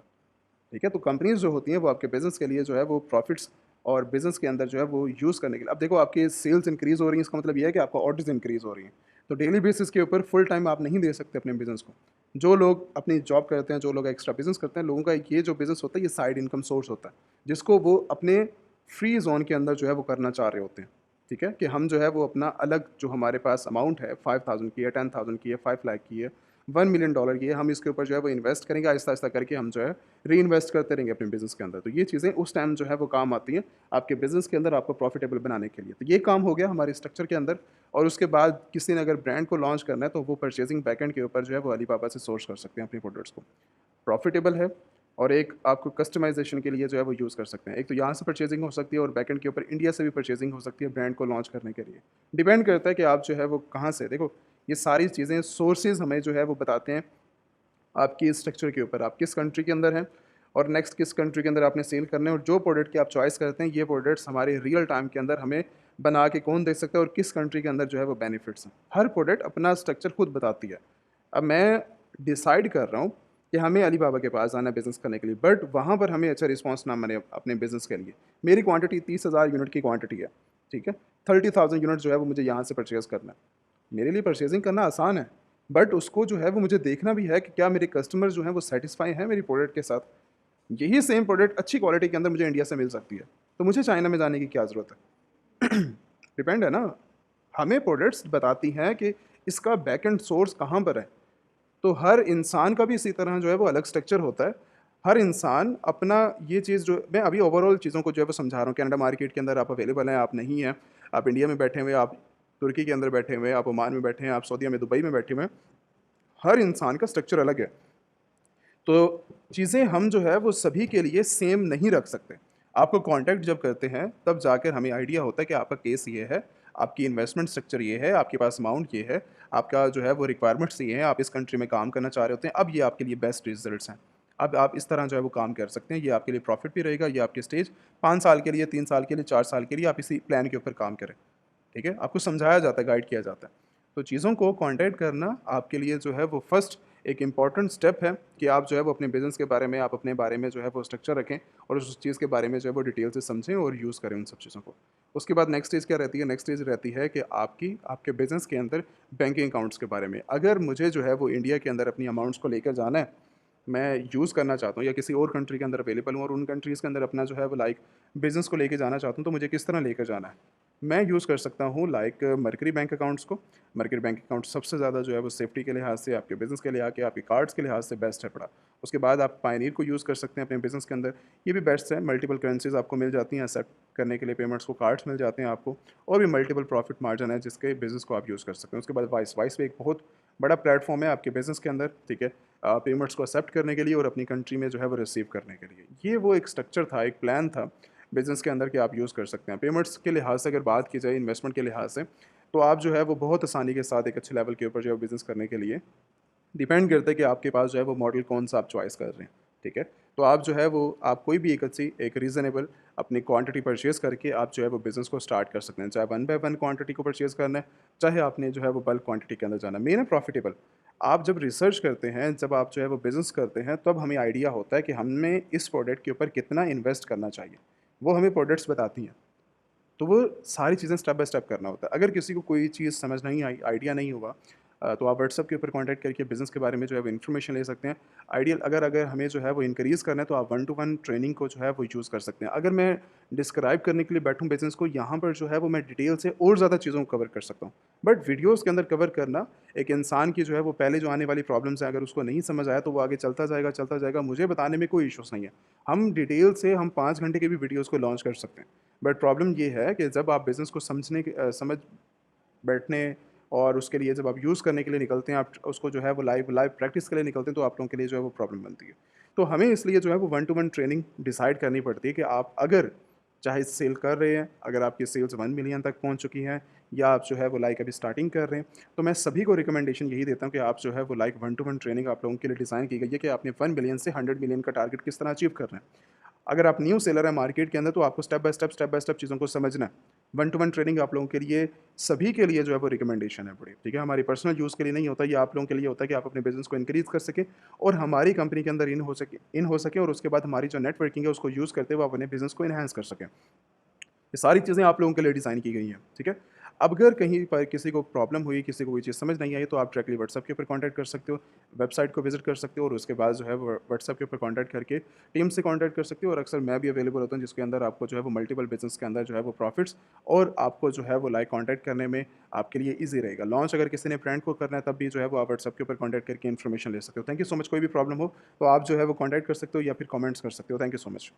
ठीक है? तो कंपनीज़ जो होती हैं, वो आपके बिज़नेस के लिए जो है वो प्रॉफ़िट्स और बिज़नेस के अंदर जो है वो यूज़ करने के लिए, अब देखो आपकी सेल्स इंक्रीज़ हो रही हैं, इसका मतलब ये है कि आपका ऑर्डर्स इंक्रीज़ हो रही हैं। तो डेली बेसिस के ऊपर फुल टाइम आप नहीं दे सकते अपने बिज़नेस को। जो लोग अपनी जॉब करते हैं, जो लोग एक्स्ट्रा बिज़नेस करते हैं, लोगों का ये जो बिज़नेस होता है, ये साइड इनकम सोर्स होता है, जिसको वो अपने फ्री ज़ोन के अंदर जो है वो करना चाह रहे होते हैं। ठीक है? कि हम जो है वो अपना अलग जो हमारे पास अमाउंट है, 5,000 की है, 10,000 की है, 5 लाख की है, $1 मिलियन की है, हम इसके ऊपर जो है वो इन्वेस्ट करेंगे, आहिस्ता-आहिस्ता करके हम जो है री-इन्वेस्ट करते रहेंगे अपने बिज़नेस के अंदर। तो ये चीज़ें उस टाइम जो है वो काम आती हैं, आपके बिज़नेस के अंदर आपको प्रॉफ़िटेबल बनाने के लिए। तो ये काम हो गया हमारे स्ट्रक्चर के अंदर, और उसके बाद किसी ने अगर ब्रांड को लॉन्च करना है, तो वो परचेज़िंग बैकएंड के ऊपर जो है वो अलीबाबा से सोर्स कर सकते हैं अपने प्रोडक्ट्स को। प्रॉफ़िटेबल है, और एक आपको कस्टमाइज़ेशन के लिए जो है वो यूज़ कर सकते हैं। एक तो यहाँ से परचेज़िंग हो सकती है, और बैकएंड के ऊपर इंडिया से भी परचेज़िंग हो सकती है ब्रांड को लॉन्च करने के लिए। डिपेंड करता है कि आप जो है वो कहाँ से, देखो ये सारी चीज़ें सोर्सेज़ हमें जो है वो बताते हैं आपकी स्ट्रक्चर के ऊपर, आप किस कंट्री के अंदर हैं और नेक्स्ट किस कंट्री के अंदर आपने सेल करना है, और जो प्रोडक्ट की आप चॉइस करते हैं, ये प्रोडक्ट्स हमारे रियल टाइम के अंदर हमें बना के कौन दे सकता है और किस कंट्री के अंदर जो है वो बेनिफिट्स हैं। हर प्रोडक्ट अपना स्ट्रक्चर खुद बताती है। अब मैं डिसाइड कर रहा हूँ कि हमें अलीबाबा के पास जाना है बिज़नेस करने के लिए, बट वहाँ पर हमें अच्छा रिस्पॉन्स ना मिले अपने बिज़नेस के लिए। मेरी क्वांटिटी 30,000 यूनिट की क्वांटिटी है, ठीक है? 30,000 यूनिट जो है वो मुझे यहाँ से परचेज़ करना है। मेरे लिए परचेज़िंग करना आसान है, बट उसको जो है वो मुझे देखना भी है कि क्या मेरे कस्टमर जो हैं वो सैटिस्फाई हैं मेरी प्रोडक्ट के साथ। यही सेम प्रोडक्ट अच्छी क्वालिटी के अंदर मुझे इंडिया से मिल सकती है, तो मुझे चाइना में जाने की क्या ज़रूरत है? डिपेंड है ना, हमें प्रोडक्ट्स बताती हैं कि इसका बैकएंड सोर्स कहाँ पर है। तो हर इंसान का भी इसी तरह जो है वो अलग स्ट्रक्चर होता है। हर इंसान अपना ये चीज़, जो मैं अभी ओवरऑल चीज़ों को जो है वो समझा रहा हूँ, कनाडा मार्केट के अंदर आप अवेलेबल हैं, आप नहीं हैं, आप इंडिया में बैठे हुए हैं, आप तुर्की के अंदर बैठे हुए हैं, आप ओमान में बैठे हैं, आप सऊदीया में, दुबई में बैठे हुए हैं। हर इंसान का स्ट्रक्चर अलग है। तो चीज़ें हम जो है वो सभी के लिए सेम नहीं रख सकते। आपको कॉन्टैक्ट जब करते हैं, तब जाकर हमें आइडिया होता है कि आपका केस ये है, आपकी इन्वेस्टमेंट स्ट्रक्चर ये है, आपके पास अमाउंट ये है, आपका जो है वो रिक्वायरमेंट्स ये हैं, आप इस कंट्री में काम करना चाह रहे होते हैं, अब ये आपके लिए बेस्ट रिज़ल्ट्स हैं। अब आप इस तरह जो है वो काम कर सकते हैं, ये आपके लिए प्रॉफ़िट भी रहेगा, ये आपकी स्टेज 5 साल के लिए, 3 साल के लिए, 4 साल के लिए आप इसी प्लान के ऊपर काम करें। ठीक है? आपको समझाया जाता है, गाइड किया जाता है। तो चीज़ों को कॉन्टैक्ट करना आपके लिए जो है वो फर्स्ट एक इम्पॉर्टेंट स्टेप है कि आप जो है वो अपने बिज़नेस के बारे में, आप अपने बारे में जो है वो स्ट्रक्चर रखें, और उस चीज़ के बारे में जो है वो डिटेल से समझें और यूज़ करें उन सब चीज़ों को। उसके बाद नेक्स्ट स्टेज क्या रहती है? नेक्स्ट स्टेज रहती है कि आपके बिज़नेस के अंदर बैंकिंग अकाउंट्स के बारे में। अगर मुझे जो है वो इंडिया के अंदर अपनी अमाउंट्स को लेकर जाना है, मैं यूज़ करना चाहता हूँ या किसी और कंट्री के अंदर अवेलेबल हूँ और उन कंट्रीज़ के अंदर अपना जो है वो लाइक बिज़नेस को लेके जाना चाहता हूँ, तो मुझे किस तरह लेकर जाना है? मैं यूज़ कर सकता हूँ लाइक मर्करी बैंक अकाउंट्स को। मर्करी बैंक अकाउंट सबसे ज़्यादा जो है वो सेफ्टी के लिहाज़ से, आपके बिज़नेस के लिहाज़ के, आपके कार्ड्स के लिहाज़ से बेस्ट है पड़ा। उसके बाद आप पायनियर को यूज़ कर सकते हैं अपने बिज़नेस के अंदर, ये भी बेस्ट है। मल्टीपल करेंसीज़ आपको मिल जाती हैं एक्सेप्ट करने के लिए, पेमेंट्स को कार्ड्स मिल जाते हैं आपको, और भी मल्टीपल प्रॉफिट मार्जिन है जिसके बिज़नेस को आप यूज़ कर सकते हैं। उसके बाद वाइस वाइस भी एक बहुत बड़ा प्लेटफॉर्म है आपके बिज़नेस के अंदर, ठीक है? पेमेंट्स को एक्सेप्ट करने के लिए और अपनी कंट्री में जो है वो रिसीव करने के लिए। ये वो एक स्ट्रक्चर था, एक प्लान था बिज़नेस के अंदर कि आप यूज़ कर सकते हैं। पेमेंट्स के लिहाज़ से अगर बात की जाए, इन्वेस्टमेंट के लिहाज़ से, तो आप जो है वो बहुत आसानी के साथ एक अच्छे लेवल के ऊपर जो है बिज़नेस करने के लिए डिपेंड करता है कि आपके पास जो है वो मॉडल कौन-सा आप चॉइस कर रहे हैं, ठीक है? तो आप जो है वो आप कोई भी एक अच्छी एक रीज़नेबल अपनी क्वांटिटी परचेज़ करके आप जो है वो बिज़नेस को स्टार्ट कर सकते हैं। चाहे 1 बाय 1 क्वांटिटी को परचेज़ करना है, चाहे आपने जो है वो बल्क क्वांटिटी के अंदर जाना है। मेन है प्रॉफिटेबल। आप जब रिसर्च करते हैं, जब आप जो है वो बिज़नेस करते हैं, तब हमें आइडिया होता है कि हमें इस प्रोडक्ट के ऊपर कितना इन्वेस्ट करना चाहिए। वो हमें प्रोडक्ट्स बताती हैं। तो वो सारी चीज़ें स्टेप बाय स्टेप करना होता है। अगर किसी को कोई चीज़ समझ नहीं आई, आइडिया नहीं हुआ, तो आप व्हाट्सएप के ऊपर कॉन्टैक्ट करके बिज़नेस के बारे में जो है वो इन्फॉर्मेशन ले सकते हैं। आइडियल अगर अगर हमें जो है वो इंक्रीज़ करना है, तो आप 1 टू 1 ट्रेनिंग को जो है वो यूज़ कर सकते हैं। अगर मैं डिस्क्राइब करने के लिए बैठूँ बिज़नेस को, यहाँ पर जो है वो मैं डिटेल से और ज़्यादा चीज़ों को कवर कर सकता हूँ। बट वीडियोज़ के अंदर कवर करना एक इंसान की जो है वो पहले जो आने वाली प्रॉब्लम्स हैं, अगर उसको नहीं समझ आया तो वो आगे चलता जाएगा। मुझे बताने में कोई इश्यूज़ नहीं है। हम डिटेल से हम 5 घंटे के भी वीडियोज़ को लॉन्च कर सकते हैं। बट प्रॉब्लम ये है कि जब आप बिज़नेस को समझ बैठने और उसके लिए जब आप यूज़ करने के लिए निकलते हैं, आप उसको जो है वो लाइव लाइव प्रैक्टिस के लिए निकलते हैं, तो आप लोगों के लिए जो है वो प्रॉब्लम बनती है। तो हमें इसलिए जो है वो 1 टू 1 ट्रेनिंग डिसाइड करनी पड़ती है कि आप अगर चाहे सेल कर रहे हैं, अगर आपकी सेल्स 1 मिलियन तक पहुँच चुकी हैं, या आप जो है वो लाइक अभी स्टार्टिंग कर रहे हैं, तो मैं सभी को रिकमेंडेशन यही देता हूँ कि आप जो है वो लाइक 1 टू 1 ट्रेनिंग आप लोगों के लिए डिज़ाइन की गई है कि आपने 1 मिलियन से 100 मिलियन का टारगेट किस तरह अचीव कर रहे हैं। अगर आप न्यू सेलर हैं मार्केट के अंदर, तो आपको स्टेप बाय स्टेप चीज़ों को समझना है। 1 टू 1 ट्रेनिंग आप लोगों के लिए, सभी के लिए जो है वो रिकमेंडेशन है बड़ी, ठीक है? हमारी पर्सनल यूज़ के लिए नहीं होता, ये आप लोगों के लिए होता है कि आप अपने बिज़नेस को इंक्रीज़ कर सकें और हमारी कंपनी के अंदर इन हो सके, और उसके बाद हमारी जो नेटवर्किंग है उसको यूज़ करते हुए आप अपने बिज़नेस को एनहांस कर सकें। ये सारी चीज़ें आप लोगों के लिए डिज़ाइन की गई हैं, ठीक है? अब अगर कहीं पर किसी को प्रॉब्लम हुई, किसी को कोई चीज़ समझ नहीं आई, तो आप डायरेक्टली व्हाट्सएप के ऊपर कॉन्टैक्ट कर सकते हो, वेबसाइट को विज़िट कर सकते हो, और उसके बाद जो है वो व्हाट्सएप के ऊपर कॉन्टैक्ट करके टीम से कॉन्टैक्ट कर सकते हो। और अक्सर मैं भी अवेलेबल होता हूँ, जिसके अंदर आपको जो है वो मल्टीपल बिज़नेस के अंदर जो है वो प्रॉफिट्स, और आपको जो है वो लाइक कॉन्टैक्ट करने में आपके लिए ईज़ी रहेगा। लॉन्च अगर किसी ने ब्रांड को करना है, तब भी जो है वो आप व्हाट्सएप के ऊपर कॉन्टैक्ट करके इन्फॉर्मेशन ले सकते हो। Thank you so much. कोई भी प्रॉब्लम हो तो आप जो है वो कॉन्टैक्ट कर सकते हो या फिर कमेंट्स कर सकते हो। Thank you so much.